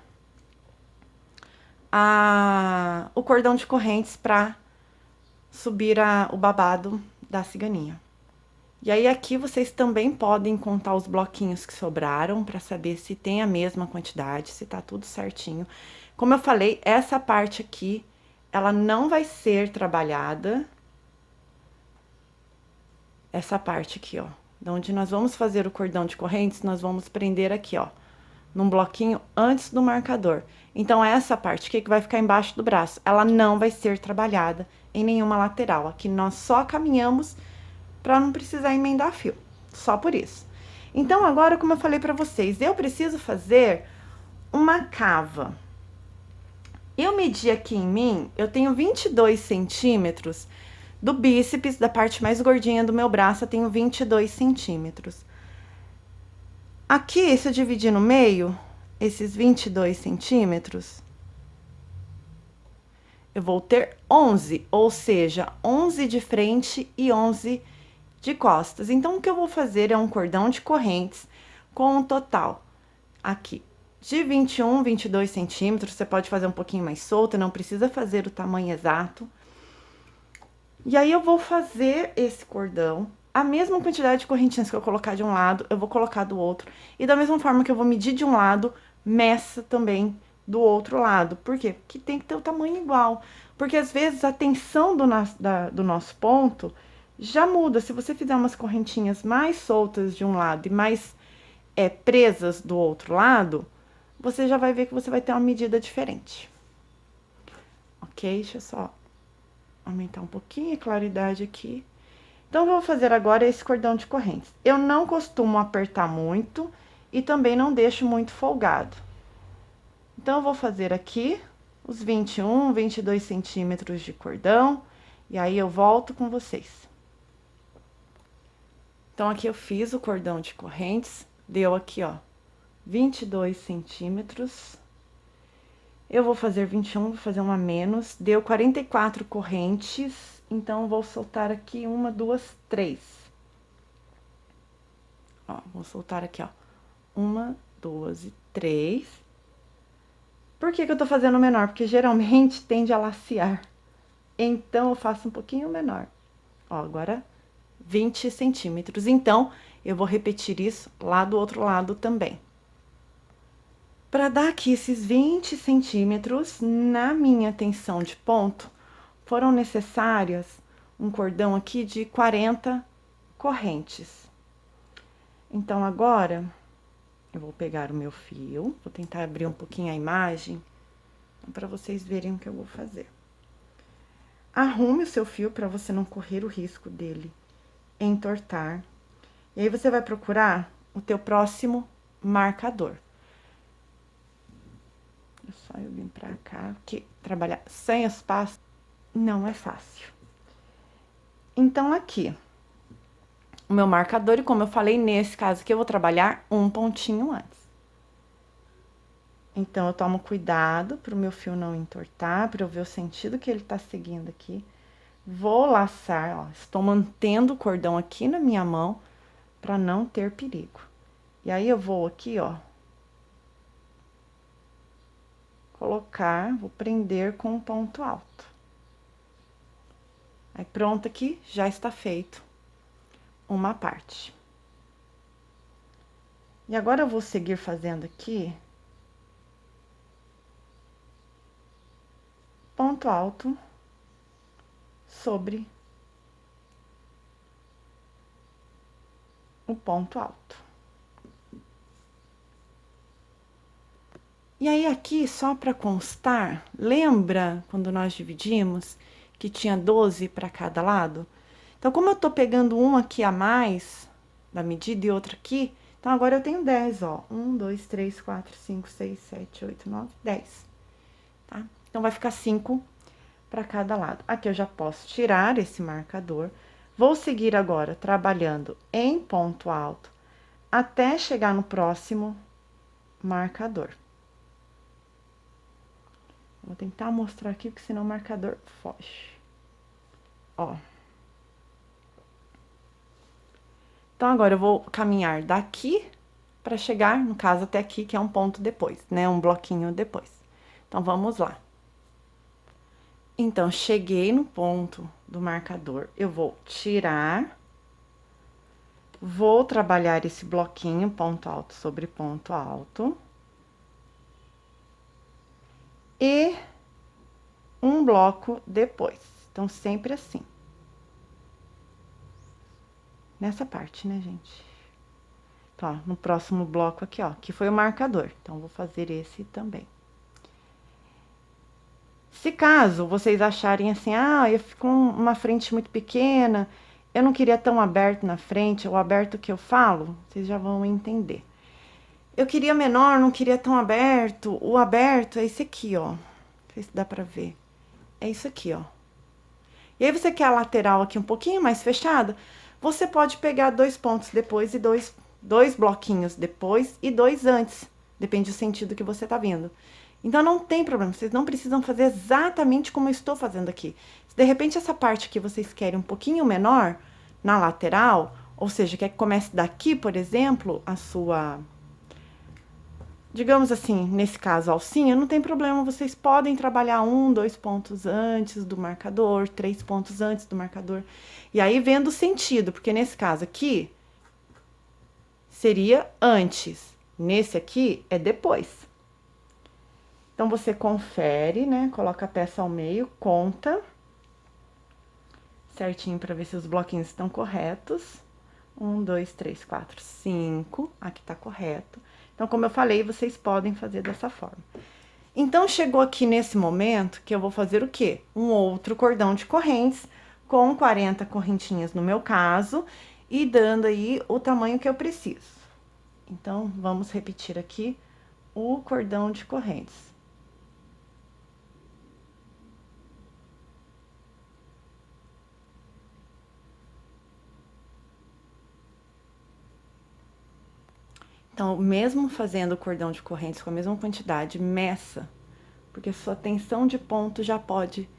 [SPEAKER 1] o cordão de correntes para subir o babado da ciganinha. E aí, aqui vocês também podem contar os bloquinhos que sobraram para saber se tem a mesma quantidade, se tá tudo certinho. Como eu falei, essa parte aqui, ela não vai ser trabalhada. Essa parte aqui, ó, de onde nós vamos fazer o cordão de correntes, nós vamos prender aqui, ó, num bloquinho antes do marcador. Então, essa parte aqui que vai ficar embaixo do braço, ela não vai ser trabalhada em nenhuma lateral. Aqui nós só caminhamos para não precisar emendar fio, só por isso. Então, agora, como eu falei para vocês, eu preciso fazer uma cava. Eu medi aqui em mim, eu tenho 22 centímetros do bíceps, da parte mais gordinha do meu braço, eu tenho 22 centímetros. Aqui, se eu dividir no meio, esses 22 centímetros, eu vou ter 11, ou seja, 11 de frente e 11 de costas. Então, o que eu vou fazer é um cordão de correntes com um total aqui de 21, 22 centímetros. Você pode fazer um pouquinho mais solto, não precisa fazer o tamanho exato. E aí, eu vou fazer esse cordão, a mesma quantidade de correntinhas que eu colocar de um lado, eu vou colocar do outro. E da mesma forma que eu vou medir de um lado, meça também do outro lado. Por quê? Porque tem que ter o tamanho igual. Porque às vezes a tensão do nosso ponto já muda. Se você fizer umas correntinhas mais soltas de um lado e mais presas do outro lado, você já vai ver que você vai ter uma medida diferente. Ok? Deixa eu só aumentar um pouquinho a claridade aqui. Então, eu vou fazer agora esse cordão de correntes. Eu não costumo apertar muito e também não deixo muito folgado. Então, eu vou fazer aqui os 21, 22 centímetros de cordão e aí eu volto com vocês. Então, aqui eu fiz o cordão de correntes, deu aqui, ó, 22 centímetros. Eu vou fazer 21, vou fazer uma menos, deu 44 correntes, então, vou soltar aqui uma, duas, três. Ó, vou soltar aqui, ó, uma, duas e três. Por que que eu tô fazendo menor? Porque geralmente tende a lacear. Então, eu faço um pouquinho menor. Ó, agora 20 centímetros. Então, eu vou repetir isso lá do outro lado também. Para dar aqui esses 20 centímetros, na minha tensão de ponto, foram necessárias um cordão aqui de 40 correntes. Então, agora, eu vou pegar o meu fio, vou tentar abrir um pouquinho a imagem, para vocês verem o que eu vou fazer. Arrume o seu fio para você não correr o risco dele entortar. E aí, você vai procurar o teu próximo marcador. É só eu vir pra cá, que trabalhar sem espaço não é fácil. Então, aqui, o meu marcador, e como eu falei, nesse caso aqui, eu vou trabalhar um pontinho antes. Então, eu tomo cuidado pro meu fio não entortar, para eu ver o sentido que ele tá seguindo aqui. Vou laçar, ó, estou mantendo o cordão aqui na minha mão para não ter perigo. E aí, eu vou aqui, ó, colocar, vou prender com um ponto alto. Aí, pronto aqui, já está feito uma parte. E agora, eu vou seguir fazendo aqui ponto alto sobre o ponto alto. E aí aqui, só para constar, lembra quando nós dividimos que tinha 12 para cada lado? Então, como eu tô pegando um aqui a mais da medida e outro aqui, então agora eu tenho 10, ó. 1, 2, 3, 4, 5, 6, 7, 8, 9, 10. Tá? Então, vai ficar 5 para cada lado. Aqui eu já posso tirar esse marcador. Vou seguir agora trabalhando em ponto alto até chegar no próximo marcador. Vou tentar mostrar aqui, porque senão o marcador foge. Ó. Então, agora eu vou caminhar daqui para chegar, no caso, até aqui, que é um ponto depois, né? Um bloquinho depois. Então, vamos lá. Então, cheguei no ponto do marcador, eu vou tirar, vou trabalhar esse bloquinho, ponto alto sobre ponto alto. E um bloco depois. Então, sempre assim. Nessa parte, né, gente? Então, ó, no próximo bloco aqui, ó, que foi o marcador. Então, vou fazer esse também. Se caso vocês acharem assim, ah, eu fico uma frente muito pequena, eu não queria tão aberto na frente, o aberto que eu falo, vocês já vão entender. Eu queria menor, não queria tão aberto, o aberto é esse aqui, ó. Não sei se dá pra ver. É isso aqui, ó. E aí, você quer a lateral aqui um pouquinho mais fechada, você pode pegar 2 pontos depois e dois bloquinhos depois e 2 antes. Depende do sentido que você tá vindo. Então, não tem problema, vocês não precisam fazer exatamente como eu estou fazendo aqui. Se de repente essa parte aqui vocês querem um pouquinho menor na lateral, ou seja, quer que comece daqui, por exemplo, a sua... Digamos assim, nesse caso, alcinha, não tem problema, vocês podem trabalhar 1, 2 pontos antes do marcador, 3 pontos antes do marcador. E aí, vendo o sentido, porque nesse caso aqui, seria antes. Nesse aqui, é depois. Então, você confere, né? Coloca a peça ao meio, conta certinho para ver se os bloquinhos estão corretos. 1, 2, 3, 4, 5. Aqui tá correto. Então, como eu falei, vocês podem fazer dessa forma. Então, chegou aqui nesse momento que eu vou fazer o quê? Um outro cordão de correntes com 40 correntinhas no meu caso e dando aí o tamanho que eu preciso. Então, vamos repetir aqui o cordão de correntes. Então, mesmo fazendo o cordão de correntes com a mesma quantidade, meça, porque sua tensão de ponto já pode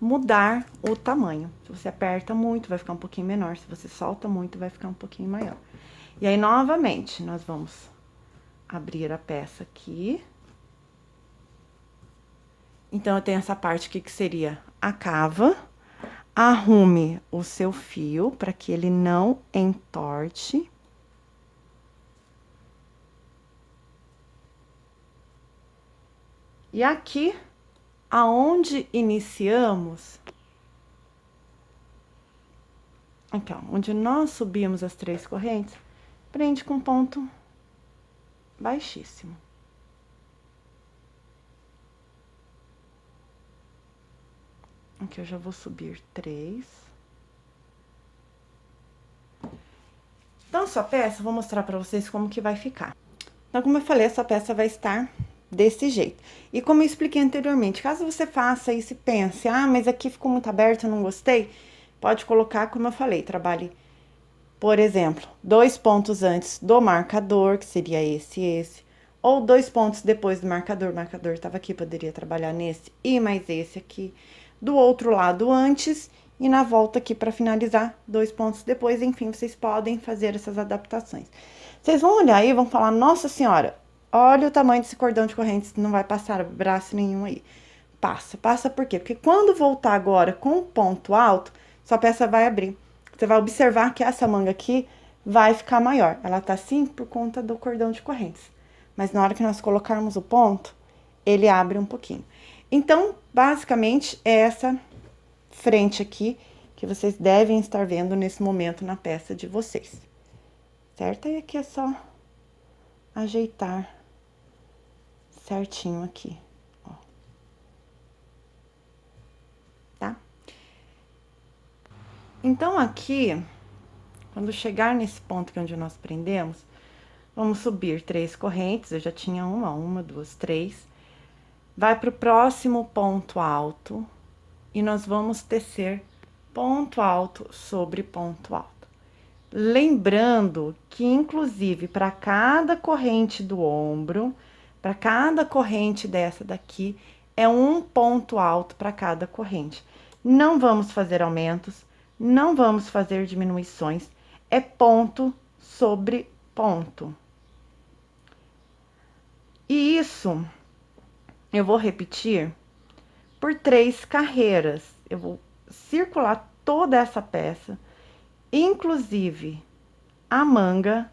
[SPEAKER 1] mudar o tamanho. Se você aperta muito, vai ficar um pouquinho menor. Se você solta muito, vai ficar um pouquinho maior. E aí, novamente, nós vamos abrir a peça aqui. Então, eu tenho essa parte aqui que seria a cava. Arrume o seu fio para que ele não entorte. E aqui, aonde iniciamos, aqui, ó, onde nós subimos as 3 correntes, prende com ponto baixíssimo. Aqui eu já vou subir 3. Então, essa peça, eu vou mostrar pra vocês como que vai ficar. Então, como eu falei, essa peça vai estar desse jeito. E como eu expliquei anteriormente, caso você faça isso e pense, ah, mas aqui ficou muito aberto, eu não gostei, pode colocar, como eu falei, trabalhe, por exemplo, 2 pontos antes do marcador, que seria esse e esse, ou 2 pontos depois do marcador, o marcador estava aqui, poderia trabalhar nesse e mais esse aqui, do outro lado antes, e na volta aqui para finalizar, 2 pontos depois, enfim, vocês podem fazer essas adaptações. Vocês vão olhar aí e vão falar, nossa senhora, olha o tamanho desse cordão de correntes, não vai passar braço nenhum aí. Passa por quê? Porque quando voltar agora com o ponto alto, sua peça vai abrir. Você vai observar que essa manga aqui vai ficar maior. Ela tá assim por conta do cordão de correntes. Mas na hora que nós colocarmos o ponto, ele abre um pouquinho. Então, basicamente, é essa frente aqui que vocês devem estar vendo nesse momento na peça de vocês. Certo? E aqui é só ajeitar certinho aqui, ó. Tá? Então, aqui, quando chegar nesse ponto que é onde nós prendemos, vamos subir 3 correntes, eu já tinha uma, 2, 3. Vai pro próximo ponto alto e nós vamos tecer ponto alto sobre ponto alto. Lembrando que, inclusive, para cada corrente do ombro, para cada corrente dessa daqui, é um ponto alto para cada corrente. Não vamos fazer aumentos, não vamos fazer diminuições, é ponto sobre ponto. E isso eu vou repetir por 3 carreiras. Eu vou circular toda essa peça, inclusive a manga,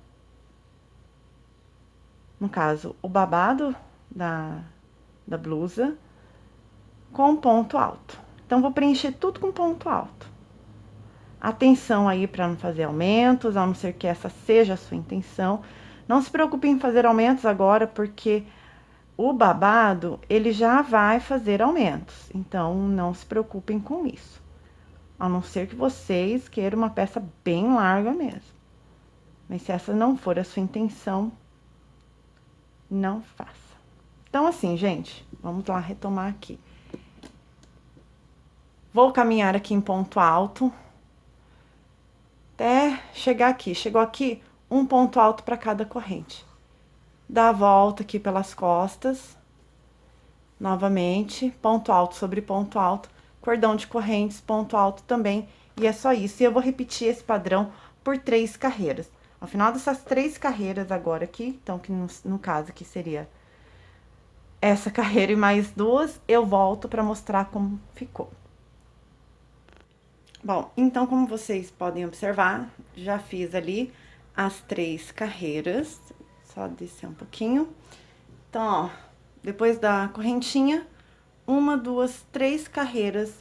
[SPEAKER 1] no caso, o babado da blusa, com ponto alto. Então, vou preencher tudo com ponto alto. Atenção aí para não fazer aumentos, a não ser que essa seja a sua intenção. Não se preocupe em fazer aumentos agora, porque o babado, ele já vai fazer aumentos. Então, não se preocupem com isso. A não ser que vocês queiram uma peça bem larga mesmo. Mas se essa não for a sua intenção, não faça. Então, assim, gente, vamos lá retomar aqui. Vou caminhar aqui em ponto alto, até chegar aqui. Chegou aqui, um ponto alto para cada corrente. Dá a volta aqui pelas costas, novamente, ponto alto sobre ponto alto, cordão de correntes, ponto alto também, e é só isso. E eu vou repetir esse padrão por 3 carreiras. Ao final dessas 3 carreiras agora aqui, então, que no caso aqui seria essa carreira e mais 2, eu volto para mostrar como ficou. Bom, então, como vocês podem observar, já fiz ali as 3 carreiras, só descer um pouquinho. Então, ó, depois da correntinha, 1, 2, 3 carreiras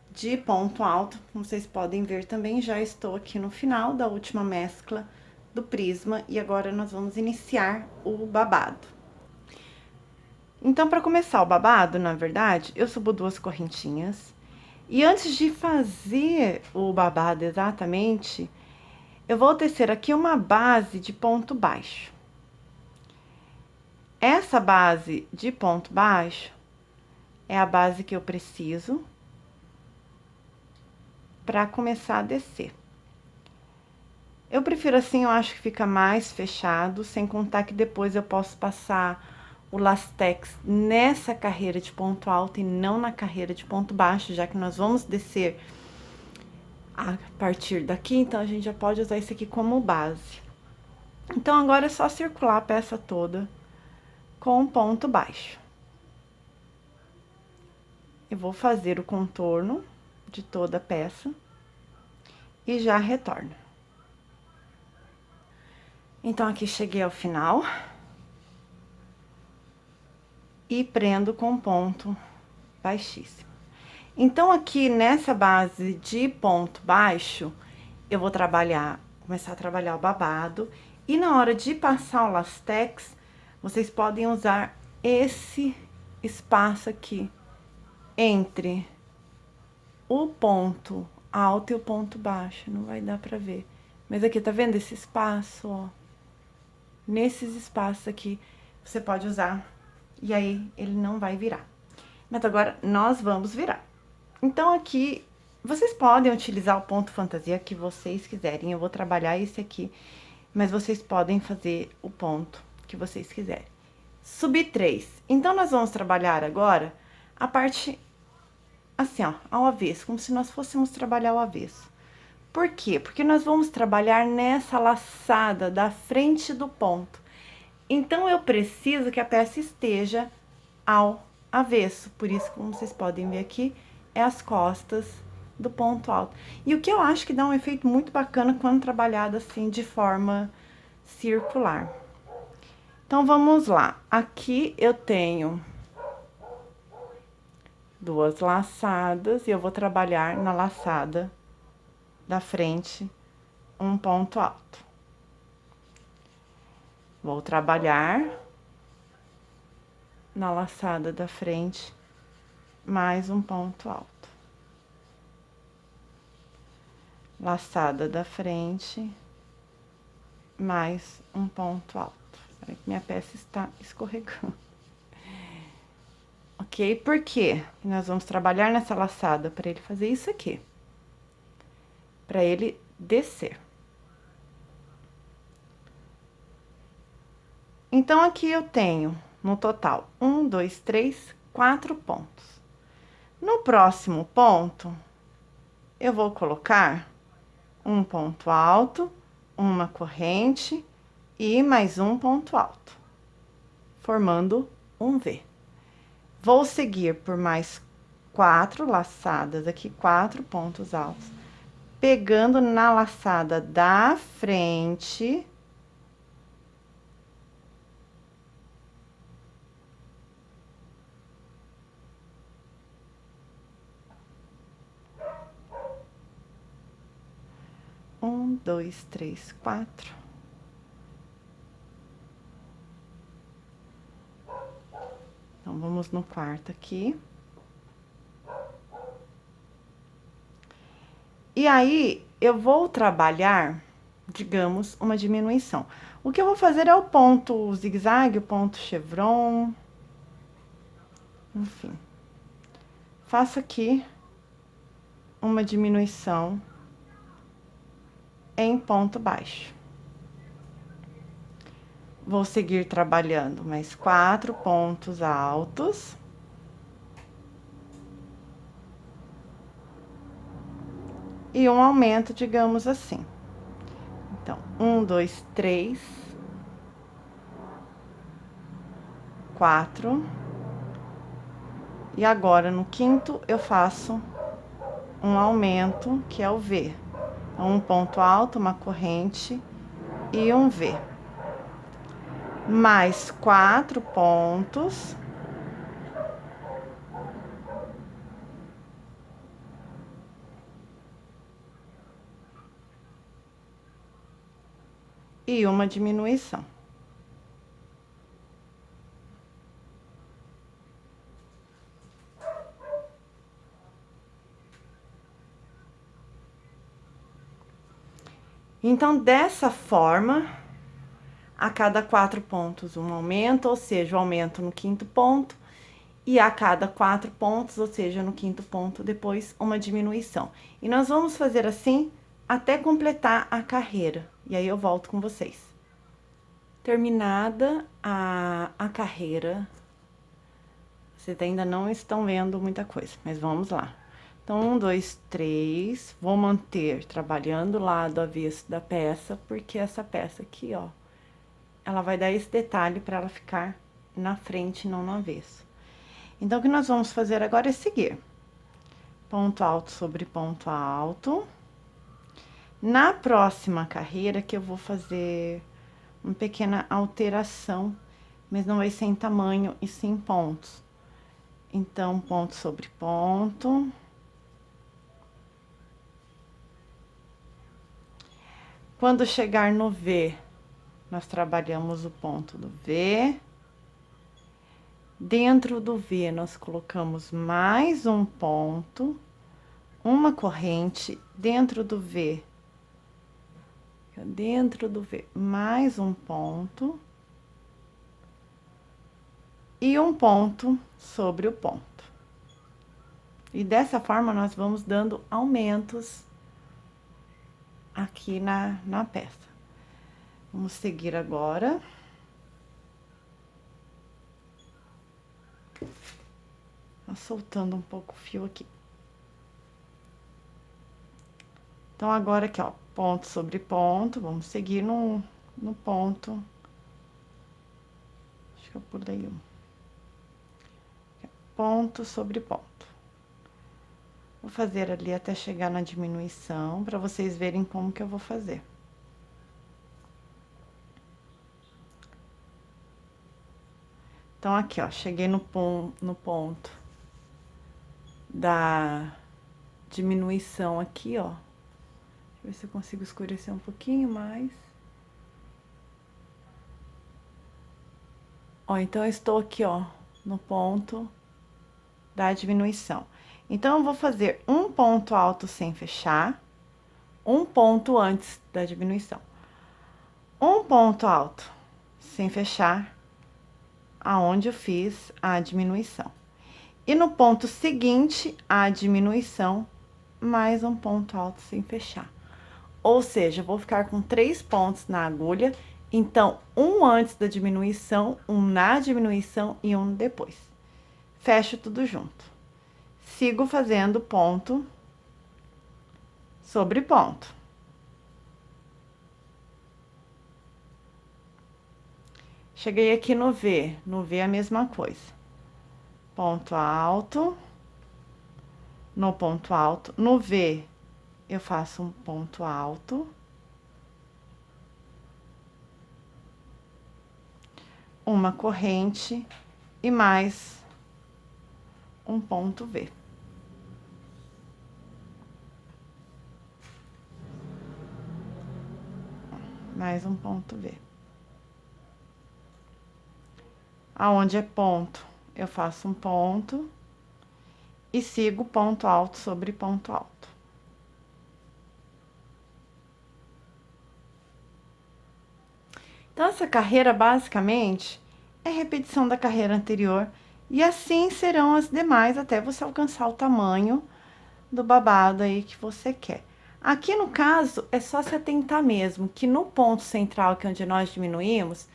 [SPEAKER 1] de ponto alto. Como vocês podem ver também, já estou aqui no final da última mescla do prisma e agora nós vamos iniciar o babado. Então, para começar o babado, na verdade, eu subo 2 correntinhas. E antes de fazer o babado exatamente, eu vou tecer aqui uma base de ponto baixo. Essa base de ponto baixo é a base que eu preciso para começar a descer. Eu prefiro assim, eu acho que fica mais fechado, sem contar que depois eu posso passar o lastex nessa carreira de ponto alto e não na carreira de ponto baixo, já que nós vamos descer a partir daqui, então a gente já pode usar isso aqui como base. Então, agora é só circular a peça toda com ponto baixo. Eu vou fazer o contorno de toda a peça e já retorno. Então, aqui cheguei ao final. E prendo com ponto baixíssimo. Então, aqui nessa base de ponto baixo, eu vou começar a trabalhar o babado. E na hora de passar o lastex, vocês podem usar esse espaço aqui entre o ponto alto e o ponto baixo. Não vai dar pra ver. Mas aqui, tá vendo esse espaço, ó? Nesses espaços aqui, você pode usar. E aí, ele não vai virar. Mas agora, nós vamos virar. Então, aqui, vocês podem utilizar o ponto fantasia que vocês quiserem. Eu vou trabalhar esse aqui, mas vocês podem fazer o ponto que vocês quiserem. Subir 3. Então, nós vamos trabalhar agora a parte, assim, ó, ao avesso, como se nós fôssemos trabalhar ao avesso. Por quê? Porque nós vamos trabalhar nessa laçada da frente do ponto. Então, eu preciso que a peça esteja ao avesso. Por isso, como vocês podem ver aqui, é as costas do ponto alto. E o que eu acho que dá um efeito muito bacana quando trabalhado assim, de forma circular. Então, vamos lá. Aqui eu tenho 2 laçadas e eu vou trabalhar na laçada da frente um ponto alto. Vou trabalhar na laçada da frente, mais um ponto alto. Laçada da frente, mais um ponto alto. Olha que minha peça está escorregando. Ok? Por quê? Nós vamos trabalhar nessa laçada para ele fazer isso aqui. Para ele descer. Então, aqui eu tenho, no total, 1, 2, 3, 4 pontos. No próximo ponto, eu vou colocar um ponto alto, uma corrente e mais um ponto alto, formando um V. Vou seguir por mais 4 laçadas aqui, 4 pontos altos, pegando na laçada da frente. Um, dois, três, quatro. Então, vamos no quarto aqui. E aí, eu vou trabalhar, digamos, uma diminuição. O que eu vou fazer é o ponto zigue-zague, o ponto chevron. Enfim. Faço aqui uma diminuição em ponto baixo. Vou seguir trabalhando mais 4 pontos altos. E um aumento, digamos assim. Então, 1, 2, 3, 4. E agora, no quinto, eu faço um aumento, que é o V. Então, um ponto alto, uma corrente e um V. Mais 4 pontos. E uma diminuição. Então, dessa forma, a cada 4 pontos um aumento, ou seja, o aumento no quinto ponto, e a cada 4 pontos, ou seja, no quinto ponto, depois uma diminuição. E nós vamos fazer assim até completar a carreira, e aí eu volto com vocês. Terminada a carreira, vocês ainda não estão vendo muita coisa, mas vamos lá. Então, 1, 2, 3, vou manter trabalhando o lado avesso da peça, porque essa peça aqui, ó, ela vai dar esse detalhe para ela ficar na frente, não no avesso. Então, o que nós vamos fazer agora é seguir. Ponto alto sobre ponto alto. Na próxima carreira que eu vou fazer uma pequena alteração, mas não vai ser em tamanho e sim em pontos. Então, ponto sobre ponto. Quando chegar no V, nós trabalhamos o ponto do V. Dentro do V, nós colocamos mais um ponto, uma corrente. Dentro do V, mais um ponto. E um ponto sobre o ponto. E dessa forma, nós vamos dando aumentos aqui na peça. Vamos seguir agora. Tá soltando um pouco o fio aqui. Então, agora aqui, ó, ponto sobre ponto, vamos seguir no ponto. Acho que eu pulei um. Ponto sobre ponto. Vou fazer ali até chegar na diminuição, para vocês verem como que eu vou fazer. Então, aqui, ó, cheguei no ponto da diminuição aqui, ó. Deixa eu ver se eu consigo escurecer um pouquinho mais. Ó, então, eu estou aqui, ó, no ponto da diminuição. Então, eu vou fazer um ponto alto sem fechar, um ponto antes da diminuição. Um ponto alto sem fechar, aonde eu fiz a diminuição. E no ponto seguinte, a diminuição, mais um ponto alto sem fechar. Ou seja, eu vou ficar com 3 pontos na agulha, então, um antes da diminuição, um na diminuição e um depois. Fecho tudo junto. Sigo fazendo ponto sobre ponto. Cheguei aqui no V é a mesma coisa. Ponto alto, no ponto alto, no V eu faço um ponto alto, uma corrente e mais um ponto V. Mais um ponto V. Aonde é ponto, eu faço um ponto e sigo ponto alto sobre ponto alto. Então, essa carreira, basicamente, é repetição da carreira anterior, e assim serão as demais, até você alcançar o tamanho do babado aí que você quer. Aqui, no caso, é só se atentar mesmo, que no ponto central, que é onde nós diminuímos,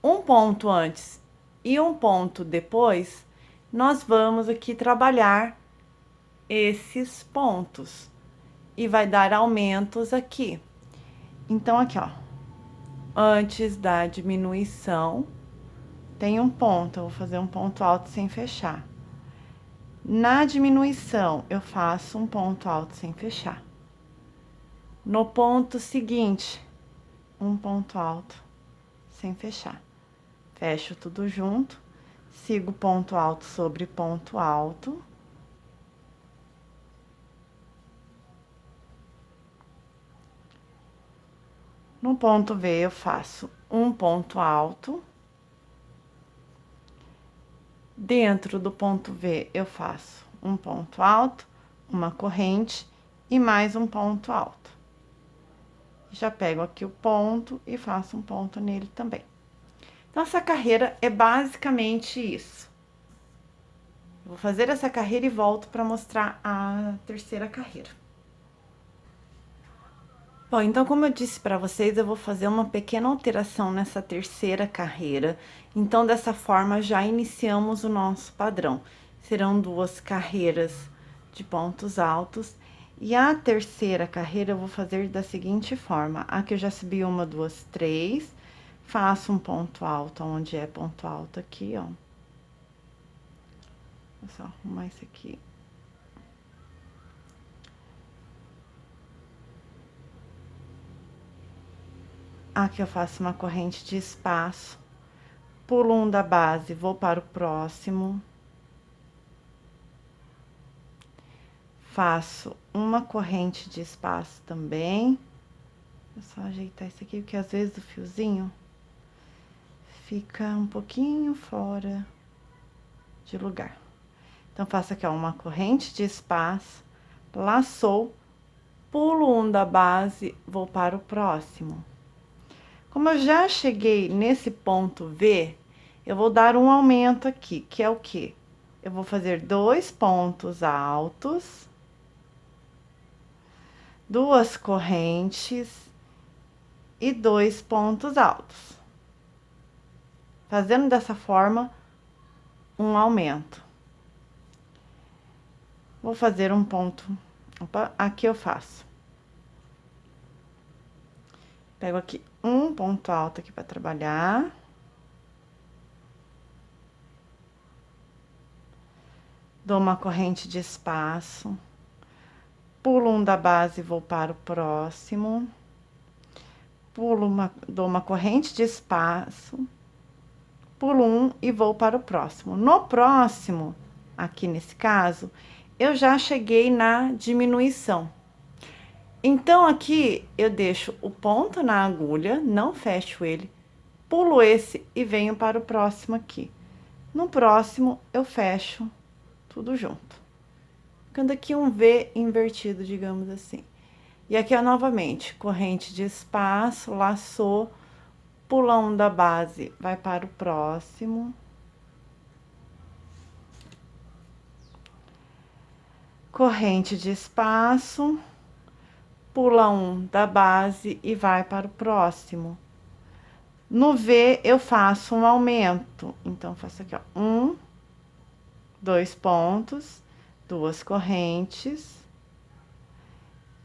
[SPEAKER 1] um ponto antes e um ponto depois, nós vamos aqui trabalhar esses pontos, e vai dar aumentos aqui. Então, aqui, ó, antes da diminuição, tem um ponto, eu vou fazer um ponto alto sem fechar. Na diminuição, eu faço um ponto alto sem fechar. No ponto seguinte, um ponto alto sem fechar. Fecho tudo junto, sigo ponto alto sobre ponto alto. No ponto V, eu faço um ponto alto. Dentro do ponto V, eu faço um ponto alto, uma corrente e mais um ponto alto. Já pego aqui o ponto e faço um ponto nele também. Então, essa carreira é basicamente isso. Eu vou fazer essa carreira e volto para mostrar a terceira carreira. Bom, então, como eu disse para vocês, eu vou fazer uma pequena alteração nessa terceira carreira. Então, dessa forma, já iniciamos o nosso padrão. Serão 2 carreiras de pontos altos. E a terceira carreira eu vou fazer da seguinte forma. Aqui eu já subi 1, 2, 3. Faço um ponto alto, onde é ponto alto aqui, ó. Vou só arrumar isso aqui. Aqui eu faço uma corrente de espaço, pulo um da base, vou para o próximo. Faço uma corrente de espaço também. Vou só ajeitar isso aqui, porque às vezes o fiozinho fica um pouquinho fora de lugar. Então, faço aqui, ó, uma corrente de espaço, laçou, pulo um da base, vou para o próximo. Como eu já cheguei nesse ponto V, eu vou dar um aumento aqui, que é o quê? Eu vou fazer 2 pontos altos, 2 correntes e 2 pontos altos. Fazendo dessa forma, um aumento. Vou fazer um ponto, opa, aqui eu faço. Pego aqui um ponto alto aqui para trabalhar. Dou uma corrente de espaço. Pulo um da base e vou para o próximo. Dou uma corrente de espaço. Pulo um e vou para o próximo. No próximo, aqui nesse caso, eu já cheguei na diminuição. Então, aqui, eu deixo o ponto na agulha, não fecho ele, pulo esse e venho para o próximo aqui. No próximo, eu fecho tudo junto. Ficando aqui um V invertido, digamos assim. E aqui, ó, novamente, corrente de espaço, laçou, pulão da base, vai para o próximo. Corrente de espaço, pula um da base e vai para o próximo. No V, eu faço um aumento. Então, faço aqui, ó, 2 pontos, 2 correntes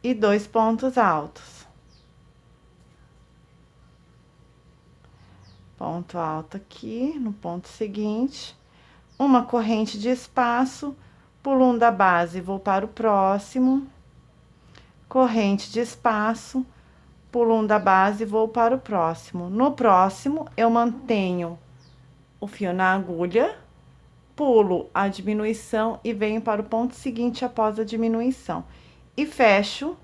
[SPEAKER 1] e 2 pontos altos. Ponto alto aqui, no ponto seguinte, uma corrente de espaço, pulo um da base, vou para o próximo, corrente de espaço, pulo um da base, vou para o próximo. No próximo, eu mantenho o fio na agulha, pulo a diminuição e venho para o ponto seguinte após a diminuição. E fecho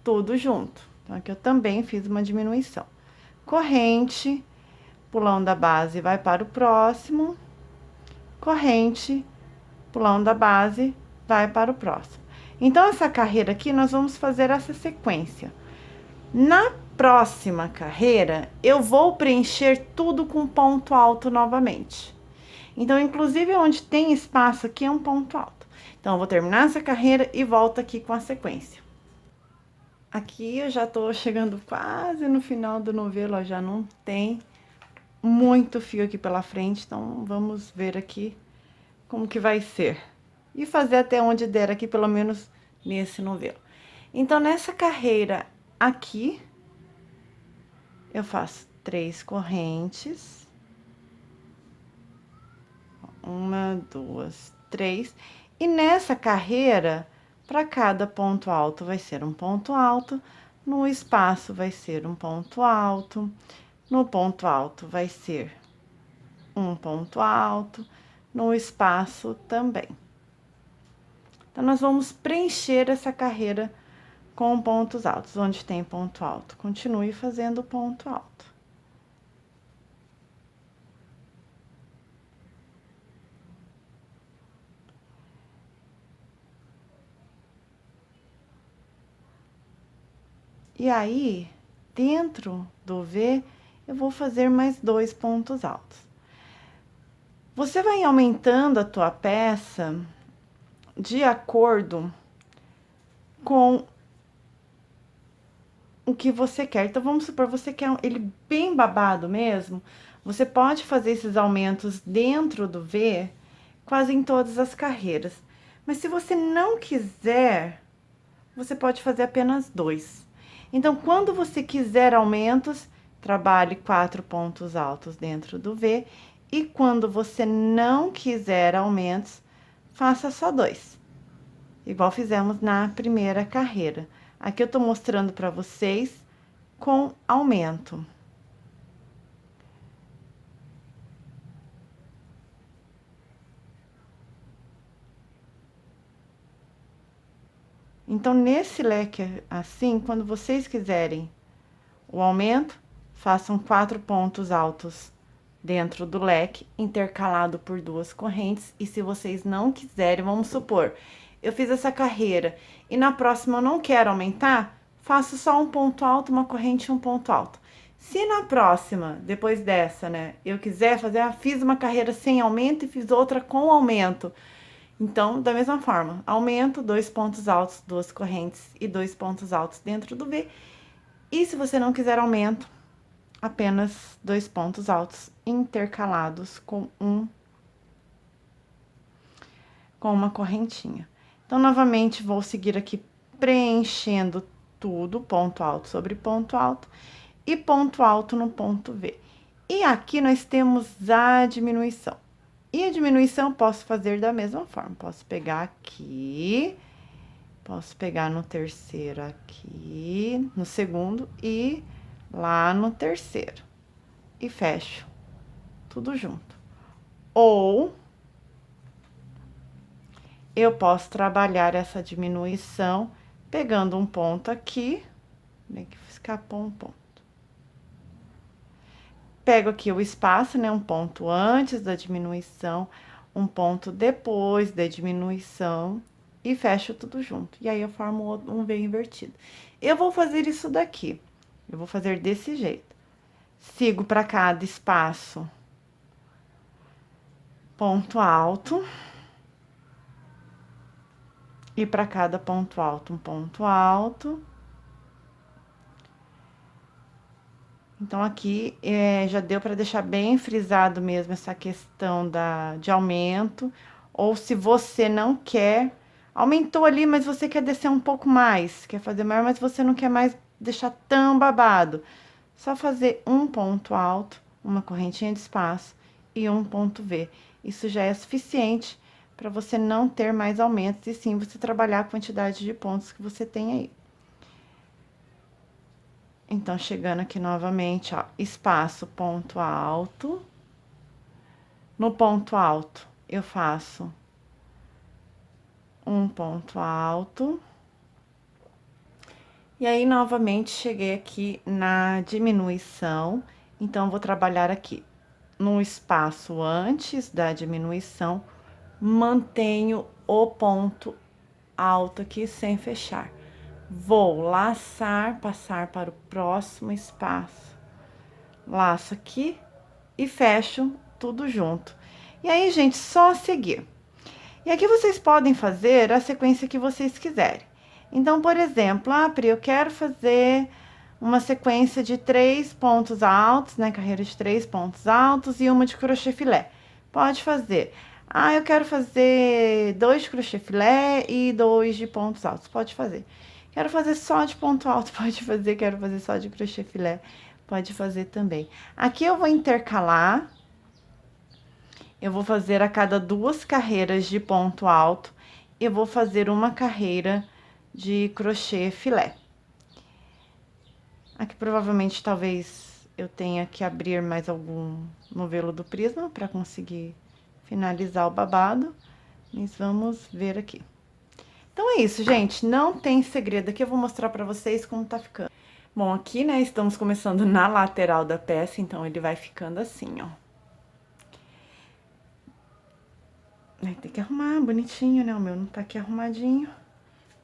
[SPEAKER 1] tudo junto. Então, aqui eu também fiz uma diminuição. Corrente, pulão da base, vai para o próximo. Corrente, pulão da base, vai para o próximo. Então, essa carreira aqui, nós vamos fazer essa sequência. Na próxima carreira, eu vou preencher tudo com ponto alto novamente. Então, inclusive, onde tem espaço aqui é um ponto alto. Então, eu vou terminar essa carreira e volto aqui com a sequência. Aqui eu já tô chegando quase no final do novelo, ó, já não tem muito fio aqui pela frente, então vamos ver aqui como que vai ser. E fazer até onde der aqui, pelo menos nesse novelo. Então, nessa carreira aqui, eu faço 3 correntes. 1, 2, 3. E nessa carreira, para cada ponto alto vai ser um ponto alto, no espaço vai ser um ponto alto, no ponto alto vai ser um ponto alto, no espaço também. Então, nós vamos preencher essa carreira com pontos altos. Onde tem ponto alto, continue fazendo ponto alto. E aí, dentro do V, eu vou fazer mais 2 pontos altos. Você vai aumentando a tua peça de acordo com o que você quer. Então, vamos supor, você quer ele bem babado mesmo, você pode fazer esses aumentos dentro do V, quase em todas as carreiras. Mas se você não quiser, você pode fazer apenas 2. Então, quando você quiser aumentos, trabalhe 4 pontos altos dentro do V. E quando você não quiser aumentos, faça só 2. Igual fizemos na primeira carreira. Aqui eu tô mostrando para vocês com aumento. Então, nesse leque assim, quando vocês quiserem o aumento, façam 4 pontos altos dentro do leque, intercalado por 2 correntes. E se vocês não quiserem, vamos supor, eu fiz essa carreira e na próxima eu não quero aumentar, faço só um ponto alto, uma corrente e um ponto alto. Se na próxima, depois dessa, né, eu quiser fazer, fiz uma carreira sem aumento e fiz outra com aumento. Então, da mesma forma, aumento, 2 pontos altos, 2 correntes e 2 pontos altos dentro do V. E se você não quiser aumento, apenas 2 pontos altos intercalados com uma correntinha. Então, novamente, vou seguir aqui preenchendo tudo, ponto alto sobre ponto alto e ponto alto no ponto V. E aqui nós temos a diminuição. E a diminuição eu posso fazer da mesma forma. Posso pegar aqui, posso pegar no terceiro aqui, no segundo e lá no terceiro. E fecho tudo junto. Ou eu posso trabalhar essa diminuição pegando um ponto aqui, bem que escapou um ponto. pego aqui o espaço, né? Um ponto antes da diminuição, um ponto depois da diminuição e fecho tudo junto. E aí eu formo um V invertido. Eu vou fazer isso daqui. Eu vou fazer desse jeito. Sigo para cada espaço ponto alto. E para cada ponto alto, um ponto alto. Então, aqui já deu para deixar bem frisado mesmo essa questão de aumento. Ou se você não quer, aumentou ali, mas você quer descer um pouco mais, quer fazer maior, mas você não quer mais deixar tão babado. Só fazer um ponto alto, uma correntinha de espaço e um ponto V. Isso já é suficiente para você não ter mais aumentos e sim você trabalhar a quantidade de pontos que você tem aí. Então, chegando aqui novamente, ó, espaço, ponto alto. No ponto alto, eu faço um ponto alto. E aí, novamente, cheguei aqui na diminuição. Então, vou trabalhar aqui no espaço antes da diminuição, mantenho o ponto alto aqui sem fechar. Vou laçar, passar para o próximo espaço. Laço aqui e fecho tudo junto. E aí, gente, só seguir. E aqui vocês podem fazer a sequência que vocês quiserem. Então, por exemplo, Pri, eu quero fazer uma sequência de 3 pontos altos, né? Carreira de 3 pontos altos e uma de crochê filé. Pode fazer. Eu quero fazer 2 de crochê filé e 2 de pontos altos. Pode fazer. Quero fazer só de ponto alto, pode fazer. Quero fazer só de crochê filé, pode fazer também. Aqui eu vou intercalar. Eu vou fazer a cada 2 carreiras de ponto alto, eu vou fazer uma carreira de crochê filé. Aqui provavelmente talvez eu tenha que abrir mais algum novelo do Prisma para conseguir finalizar o babado, mas vamos ver aqui. Então é isso, gente, não tem segredo, aqui eu vou mostrar para vocês como tá ficando. Bom, aqui, né, estamos começando na lateral da peça, então ele vai ficando assim, ó. Tem que arrumar bonitinho, né? O meu não tá aqui arrumadinho,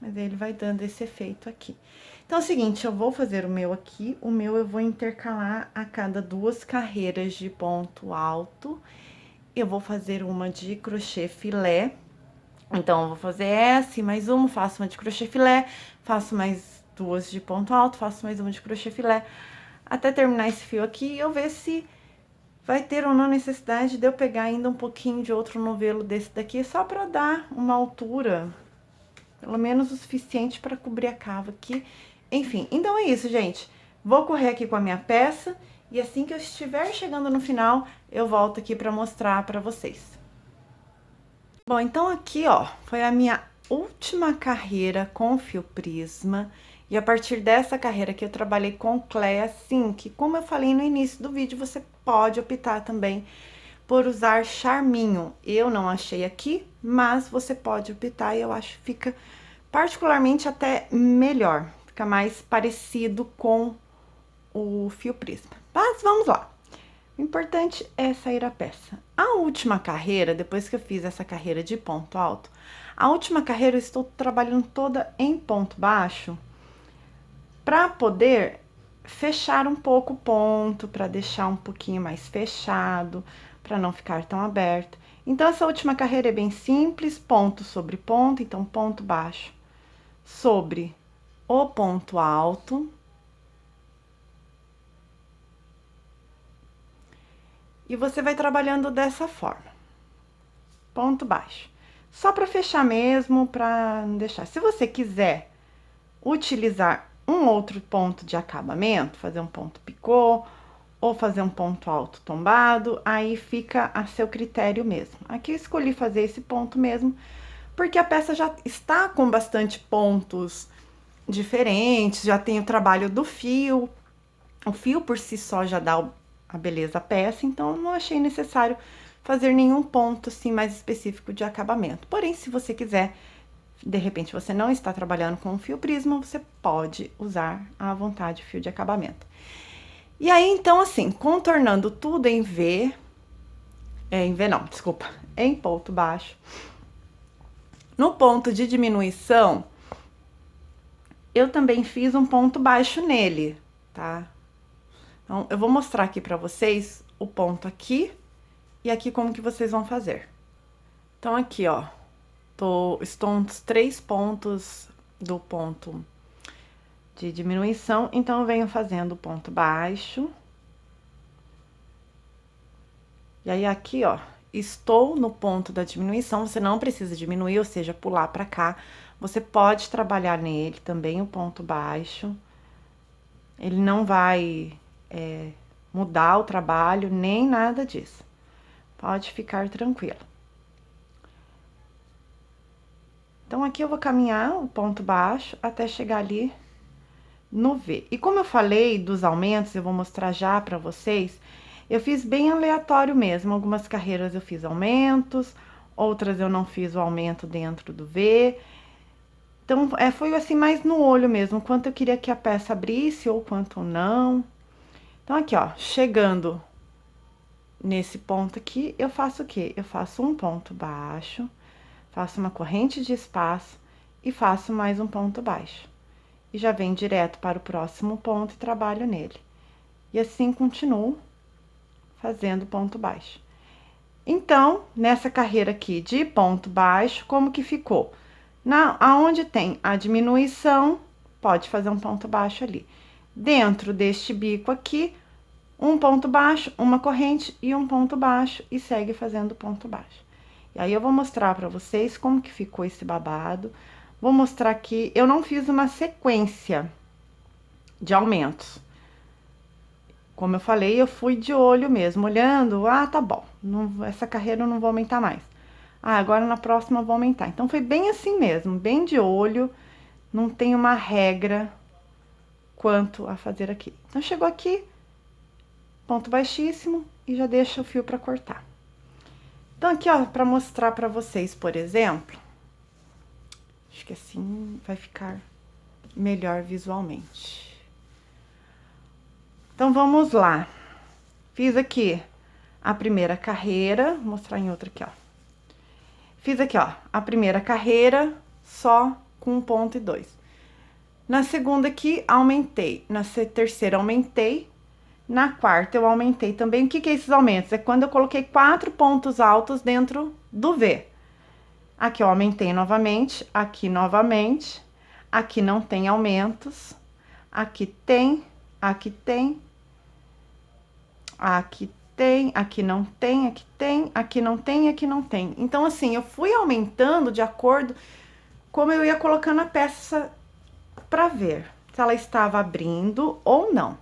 [SPEAKER 1] mas ele vai dando esse efeito aqui. Então, é o seguinte, eu vou fazer o meu aqui, o meu eu vou intercalar a cada 2 carreiras de ponto alto. Eu vou fazer uma de crochê filé. Então, eu vou fazer essa e mais uma, faço uma de crochê filé, faço mais 2 de ponto alto, faço mais uma de crochê filé, até terminar esse fio aqui e eu ver se vai ter ou não necessidade de eu pegar ainda um pouquinho de outro novelo desse daqui, só para dar uma altura, pelo menos o suficiente para cobrir a cava aqui. Enfim, então é isso, gente. Vou correr aqui com a minha peça e assim que eu estiver chegando no final, eu volto aqui para mostrar para vocês. Bom, então aqui, ó, foi a minha última carreira com fio Prisma. E a partir dessa carreira aqui eu trabalhei com Cléa Sink. Como eu falei no início do vídeo, você pode optar também por usar charminho. Eu não achei aqui, mas você pode optar e eu acho que fica particularmente até melhor. Fica mais parecido com o fio Prisma. Mas vamos lá. O importante é sair a peça. A última carreira, depois que eu fiz essa carreira de ponto alto, a última carreira eu estou trabalhando toda em ponto baixo, para poder fechar um pouco o ponto, para deixar um pouquinho mais fechado, para não ficar tão aberto. Então, essa última carreira é bem simples, ponto sobre ponto, então, ponto baixo sobre o ponto alto. E você vai trabalhando dessa forma, ponto baixo. Só para fechar mesmo, para não deixar. Se você quiser utilizar um outro ponto de acabamento, fazer um ponto picô ou fazer um ponto alto tombado, aí fica a seu critério mesmo. Aqui eu escolhi fazer esse ponto mesmo, porque a peça já está com bastante pontos diferentes, já tem o trabalho do fio, o fio por si só já dá a beleza da peça, então não achei necessário fazer nenhum ponto assim mais específico de acabamento. Porém, se você quiser, de repente você não está trabalhando com fio Prisma, você pode usar à vontade o fio de acabamento. E aí, então, assim, contornando tudo em V, em V não, desculpa, em ponto baixo. No ponto de diminuição, eu também fiz um ponto baixo nele, tá? Então, eu vou mostrar aqui pra vocês o ponto aqui e aqui como que vocês vão fazer. Então, aqui, ó, estou uns 3 pontos do ponto de diminuição, então eu venho fazendo ponto baixo. E aí, aqui, ó, estou no ponto da diminuição, você não precisa diminuir, ou seja, pular pra cá. Você pode trabalhar nele também, o ponto baixo. Ele não vai mudar o trabalho, nem nada disso. Pode ficar tranquilo. Então, aqui eu vou caminhar o ponto baixo até chegar ali no V. E como eu falei dos aumentos, eu vou mostrar já pra vocês, eu fiz bem aleatório mesmo. Algumas carreiras eu fiz aumentos, outras eu não fiz o aumento dentro do V. Então, foi assim mais no olho mesmo, quanto eu queria que a peça abrisse ou quanto não. Então, aqui, ó, chegando nesse ponto aqui, eu faço o quê? Eu faço um ponto baixo, faço uma corrente de espaço e faço mais um ponto baixo. E já venho direto para o próximo ponto e trabalho nele. E assim continuo fazendo ponto baixo. Então, nessa carreira aqui de ponto baixo, como que ficou? Aonde tem a diminuição, pode fazer um ponto baixo ali. Dentro deste bico aqui, um ponto baixo, uma corrente e um ponto baixo, e segue fazendo ponto baixo. E aí, eu vou mostrar pra vocês como que ficou esse babado. Vou mostrar aqui, eu não fiz uma sequência de aumentos. Como eu falei, eu fui de olho mesmo, olhando, tá bom, essa carreira eu não vou aumentar mais. Agora na próxima eu vou aumentar. Então, foi bem assim mesmo, bem de olho, não tem uma regra quanto a fazer aqui. Então, chegou aqui, ponto baixíssimo, e já deixa o fio pra cortar. Então, aqui, ó, pra mostrar pra vocês, por exemplo, acho que assim vai ficar melhor visualmente. Então, vamos lá. Fiz aqui a primeira carreira, vou mostrar em outra aqui, ó. Fiz aqui, ó, a primeira carreira só com 1 ponto e 2. Na segunda aqui, aumentei. Na terceira, aumentei. Na quarta, eu aumentei também. O que que é esses aumentos? É quando eu coloquei 4 pontos altos dentro do V. Aqui eu aumentei novamente, aqui novamente. Aqui não tem aumentos. Aqui tem, aqui tem. Aqui tem, aqui não tem, aqui tem, aqui não tem, aqui não tem. Então, assim, eu fui aumentando de acordo como eu ia colocando a peça pra ver se ela estava abrindo ou não.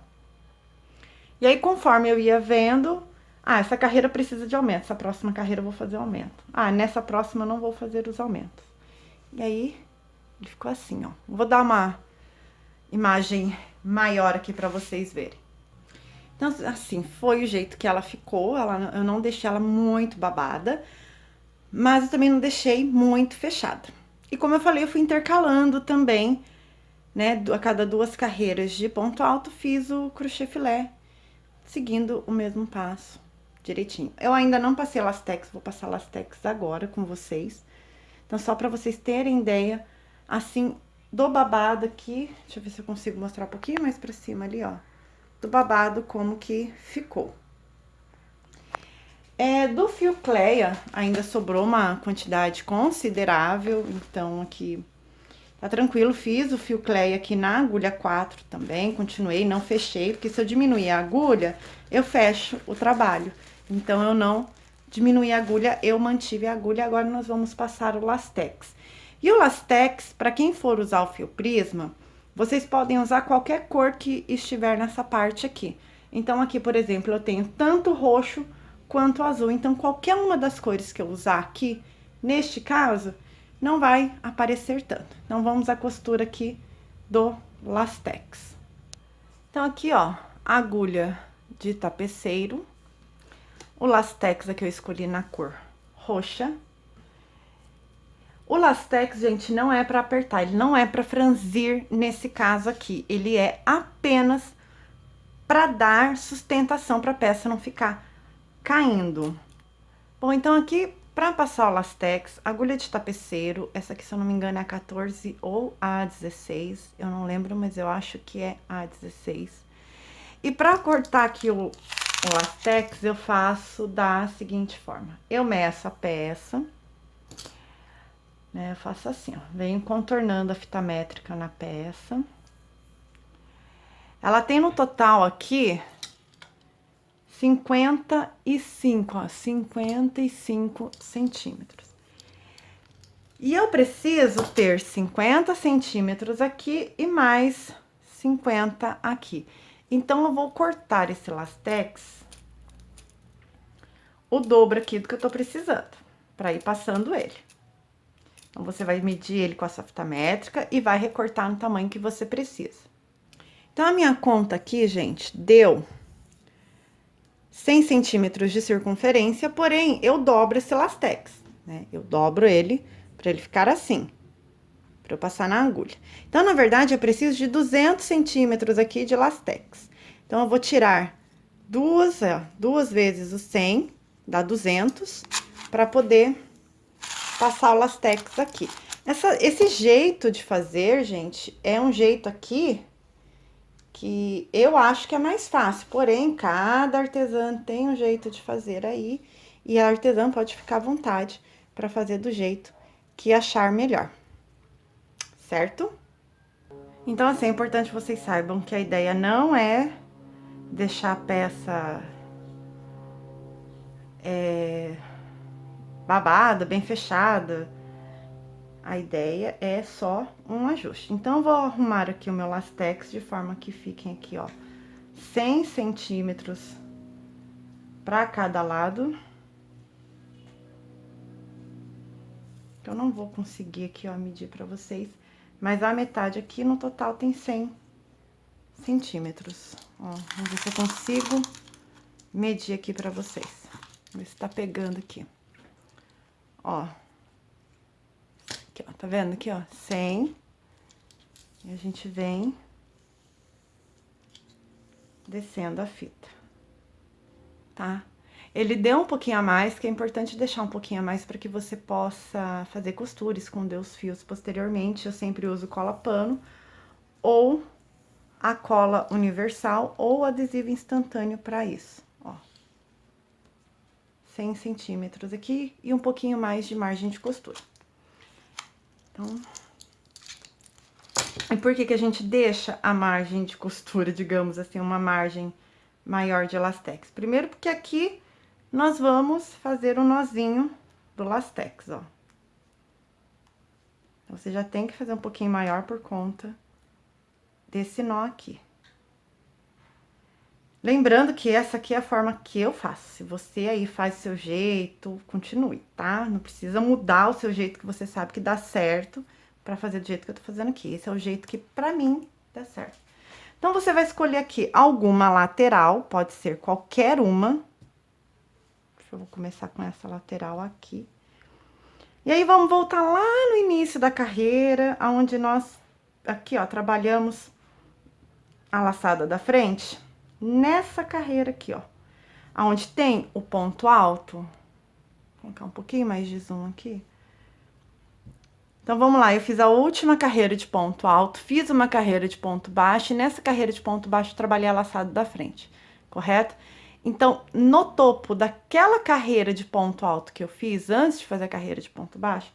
[SPEAKER 1] E aí, conforme eu ia vendo, essa carreira precisa de aumento, essa próxima carreira eu vou fazer aumento. Nessa próxima eu não vou fazer os aumentos. E aí, ele ficou assim, ó. Vou dar uma imagem maior aqui pra vocês verem. Então, assim, foi o jeito que ela ficou. Eu não deixei ela muito babada, mas eu também não deixei muito fechada. E como eu falei, eu fui intercalando também, né? A cada 2 carreiras de ponto alto, fiz o crochê filé, seguindo o mesmo passo direitinho. Eu ainda não passei Lastex, vou passar Lastex agora com vocês. Então, só pra vocês terem ideia, assim, do babado aqui. Deixa eu ver se eu consigo mostrar um pouquinho mais pra cima ali, ó. Do babado, como que ficou. Do fio Cleia, ainda sobrou uma quantidade considerável, então aqui tá tranquilo. Fiz o fio Cleia aqui na agulha 4 também, continuei, não fechei, porque se eu diminuir a agulha, eu fecho o trabalho. Então, eu não diminuí a agulha, eu mantive a agulha. Agora, nós vamos passar o Lastex. E o Lastex, para quem for usar o fio Prisma, vocês podem usar qualquer cor que estiver nessa parte aqui. Então, aqui, por exemplo, eu tenho tanto roxo quanto azul. Então, qualquer uma das cores que eu usar aqui, neste caso, não vai aparecer tanto. Então, vamos à costura aqui do Lastex. Então, aqui, ó, a agulha de tapeceiro. O Lastex aqui eu escolhi na cor roxa. O Lastex, gente, não é para apertar, ele não é para franzir nesse caso aqui. Ele é apenas para dar sustentação para a peça não ficar caindo. Bom, então aqui, para passar o lastex, agulha de tapeceiro, essa aqui, se eu não me engano, é a 14 ou a 16, eu não lembro, mas eu acho que é a 16. E para cortar aqui o lastex, eu faço da seguinte forma: eu meço a peça, né? Eu faço assim, ó, venho contornando a fita métrica na peça. Ela tem no total aqui 55 centímetros. E eu preciso ter 50 centímetros aqui e mais 50 aqui. Então, eu vou cortar esse lastex o dobro aqui do que eu tô precisando, para ir passando ele. Então, você vai medir ele com a sua fita métrica e vai recortar no tamanho que você precisa. Então, a minha conta aqui, gente, deu 100 centímetros de circunferência, porém, eu dobro esse lastex, né? Eu dobro ele para ele ficar assim, para eu passar na agulha. Então, na verdade, eu preciso de 200 centímetros aqui de lastex. Então, eu vou tirar duas vezes o 100, dá 200, para poder passar o lastex aqui. Esse jeito de fazer, gente, é um jeito aqui que eu acho que é mais fácil, porém, cada artesã tem um jeito de fazer aí, e a artesã pode ficar à vontade para fazer do jeito que achar melhor, certo? Então, assim, é importante que vocês saibam que a ideia não é deixar a peça babada, bem fechada. A ideia é só um ajuste. Então, eu vou arrumar aqui o meu lastex de forma que fiquem aqui, ó, 100 centímetros para cada lado. Eu não vou conseguir aqui, ó, medir para vocês, mas a metade aqui no total tem 100 centímetros. Ó, vamos ver se eu consigo medir aqui para vocês. Ver se tá pegando aqui. Ó. Aqui, ó, tá vendo aqui, ó? 100. E a gente vem descendo a fita, tá? Ele deu um pouquinho a mais, que é importante deixar um pouquinho a mais para que você possa fazer costura, esconder os fios posteriormente. Eu sempre uso cola pano, ou a cola universal, ou adesivo instantâneo para isso, ó. 100 centímetros aqui e um pouquinho mais de margem de costura. Então, e por que que a gente deixa a margem de costura, digamos assim, uma margem maior de lastex? Primeiro, porque aqui nós vamos fazer o nozinho do lastex, ó. Então, você já tem que fazer um pouquinho maior por conta desse nó aqui. Lembrando que essa aqui é a forma que eu faço. Se você aí faz o seu jeito, continue, tá? Não precisa mudar o seu jeito que você sabe que dá certo pra fazer do jeito que eu tô fazendo aqui. Esse é o jeito que pra mim dá certo. Então, você vai escolher aqui alguma lateral, pode ser qualquer uma. Eu vou começar com essa lateral aqui. E aí, vamos voltar lá no início da carreira, onde nós, aqui, ó, trabalhamos a laçada da frente. Nessa carreira aqui, ó, onde tem o ponto alto. Vou colocar um pouquinho mais de zoom aqui. Então, vamos lá, eu fiz a última carreira de ponto alto, fiz uma carreira de ponto baixo, e nessa carreira de ponto baixo, eu trabalhei a laçada da frente, correto? Então, no topo daquela carreira de ponto alto que eu fiz, antes de fazer a carreira de ponto baixo,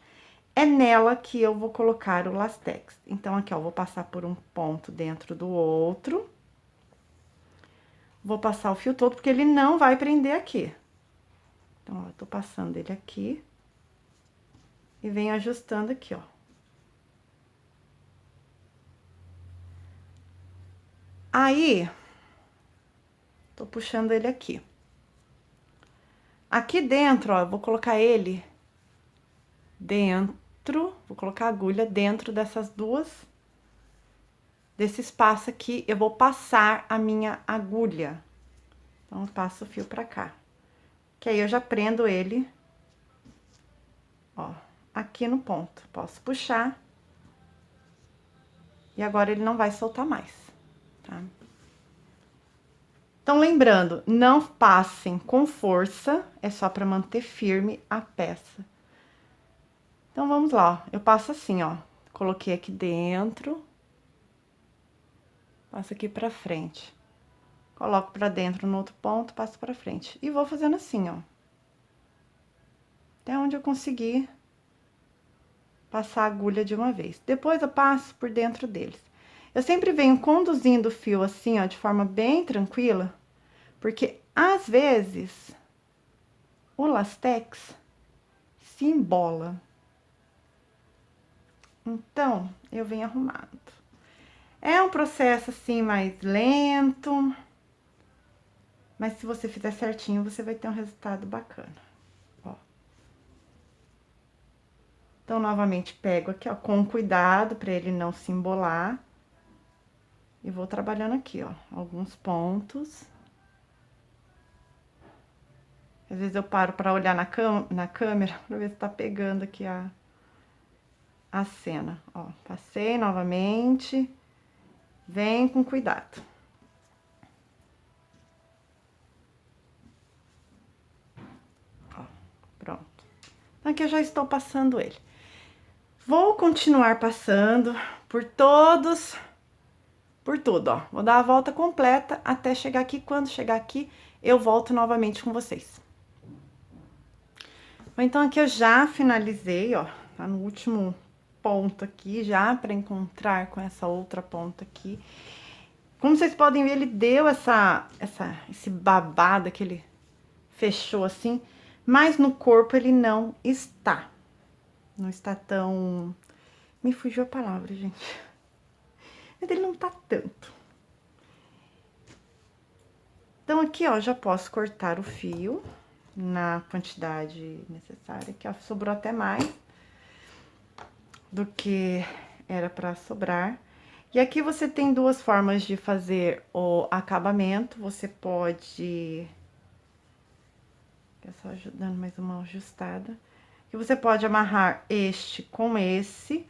[SPEAKER 1] é nela que eu vou colocar o lastex. Então, aqui, ó, vou passar por um ponto dentro do outro. Vou passar o fio todo, porque ele não vai prender aqui. Então, ó, eu tô passando ele aqui. E venho ajustando aqui, ó. Aí, tô puxando ele aqui. Aqui dentro, ó, eu vou colocar ele dentro, vou colocar a agulha dentro dessas duas, desse espaço aqui, eu vou passar a minha agulha. Então, eu passo o fio pra cá. Que aí eu já prendo ele, ó, aqui no ponto. Posso puxar. E agora ele não vai soltar mais, tá? Então, lembrando, não passem com força, é só para manter firme a peça. Então, vamos lá, ó. Eu passo assim, ó. Coloquei aqui dentro. Passo aqui pra frente. Coloco pra dentro no outro ponto, passo pra frente. E vou fazendo assim, ó. Até onde eu conseguir passar a agulha de uma vez. Depois eu passo por dentro deles. Eu sempre venho conduzindo o fio assim, ó, de forma bem tranquila, porque às vezes o lastex se embola. Então, eu venho arrumando. É um processo assim mais lento, mas se você fizer certinho, você vai ter um resultado bacana. Ó. Então, novamente, pego aqui, ó, com cuidado para ele não se embolar. E vou trabalhando aqui, ó, alguns pontos. Às vezes eu paro para olhar na câmera para ver se tá pegando aqui a cena. Ó, passei novamente. Vem com cuidado. Ó, pronto. Então, aqui eu já estou passando ele. Vou continuar passando por todos, por tudo, ó. Vou dar a volta completa até chegar aqui. Quando chegar aqui, eu volto novamente com vocês. Então, aqui eu já finalizei, ó. Tá no último ponto aqui, já para encontrar com essa outra ponta aqui. Como vocês podem ver, ele deu esse babado que ele fechou assim, mas no corpo ele não está. Não está tão... Me fugiu a palavra, gente. Mas ele não tá tanto. Então, aqui, ó, já posso cortar o fio na quantidade necessária, que ó, sobrou até mais do que era para sobrar. E aqui você tem duas formas de fazer o acabamento. Você pode... É só dando mais uma ajustada. E você pode amarrar este com esse,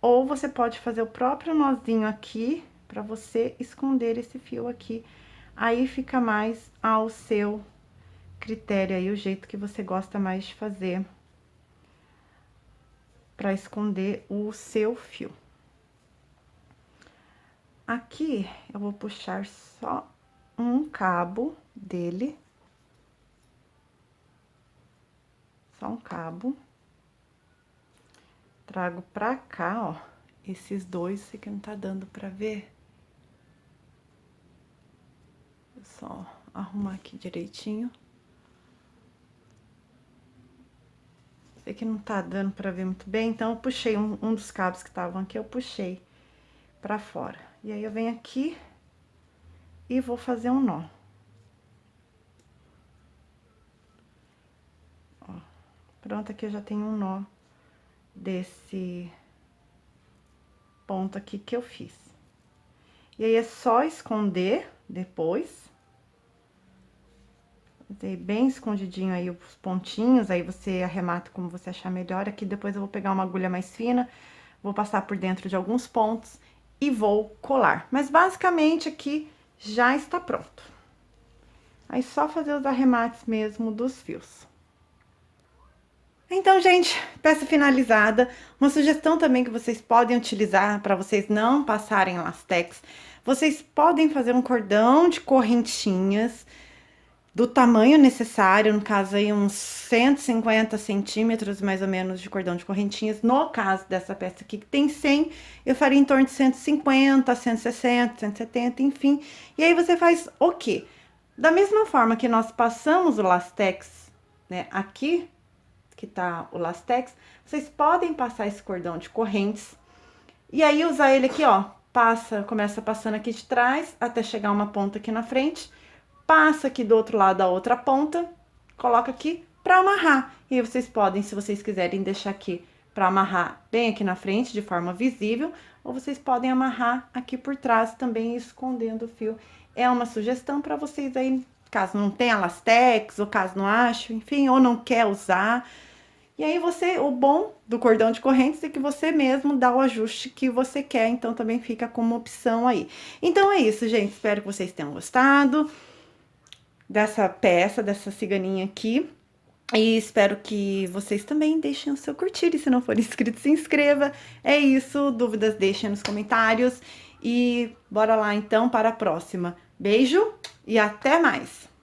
[SPEAKER 1] ou você pode fazer o próprio nozinho aqui, para você esconder esse fio aqui. Aí fica mais ao seu critério aí, o jeito que você gosta mais de fazer para esconder o seu fio. Aqui eu vou puxar só um cabo dele. Só um cabo. Trago pra cá, ó, esses dois, sei que não tá dando pra ver. Vou só arrumar aqui direitinho. Sei que não tá dando pra ver muito bem, então eu puxei um dos cabos que estavam aqui, eu puxei pra fora. E aí eu venho aqui e vou fazer um nó. Ó, pronto, aqui eu já tenho um nó desse ponto aqui que eu fiz. E aí é só esconder depois. Fazer bem escondidinho aí os pontinhos, aí você arremata como você achar melhor. Aqui depois eu vou pegar uma agulha mais fina, vou passar por dentro de alguns pontos e vou colar. Mas basicamente aqui já está pronto. Aí só fazer os arremates mesmo dos fios. Então, gente, peça finalizada. Uma sugestão também que vocês podem utilizar para vocês não passarem lastex. Vocês podem fazer um cordão de correntinhas do tamanho necessário, no caso aí uns 150 centímetros mais ou menos de cordão de correntinhas. No caso dessa peça aqui que tem 100, eu faria em torno de 150, 160, 170, enfim. E aí você faz o quê? Da mesma forma que nós passamos o lastex, né, aqui, que tá o lastex, vocês podem passar esse cordão de correntes e aí usar ele aqui, ó, começa passando aqui de trás até chegar uma ponta aqui na frente, passa aqui do outro lado da outra ponta, coloca aqui pra amarrar. E aí vocês podem, se vocês quiserem, deixar aqui pra amarrar bem aqui na frente, de forma visível, ou vocês podem amarrar aqui por trás também, escondendo o fio. É uma sugestão pra vocês aí, caso não tenha lastex, ou caso não ache, enfim, ou não quer usar. E aí o bom do cordão de correntes é que você mesmo dá o ajuste que você quer, então também fica como opção aí. Então é isso, gente, espero que vocês tenham gostado. dessa peça, dessa ciganinha aqui. E espero que vocês também deixem o seu curtir. E se não for inscrito, se inscreva. É isso. Dúvidas, deixem nos comentários. E bora lá então para a próxima. Beijo e até mais!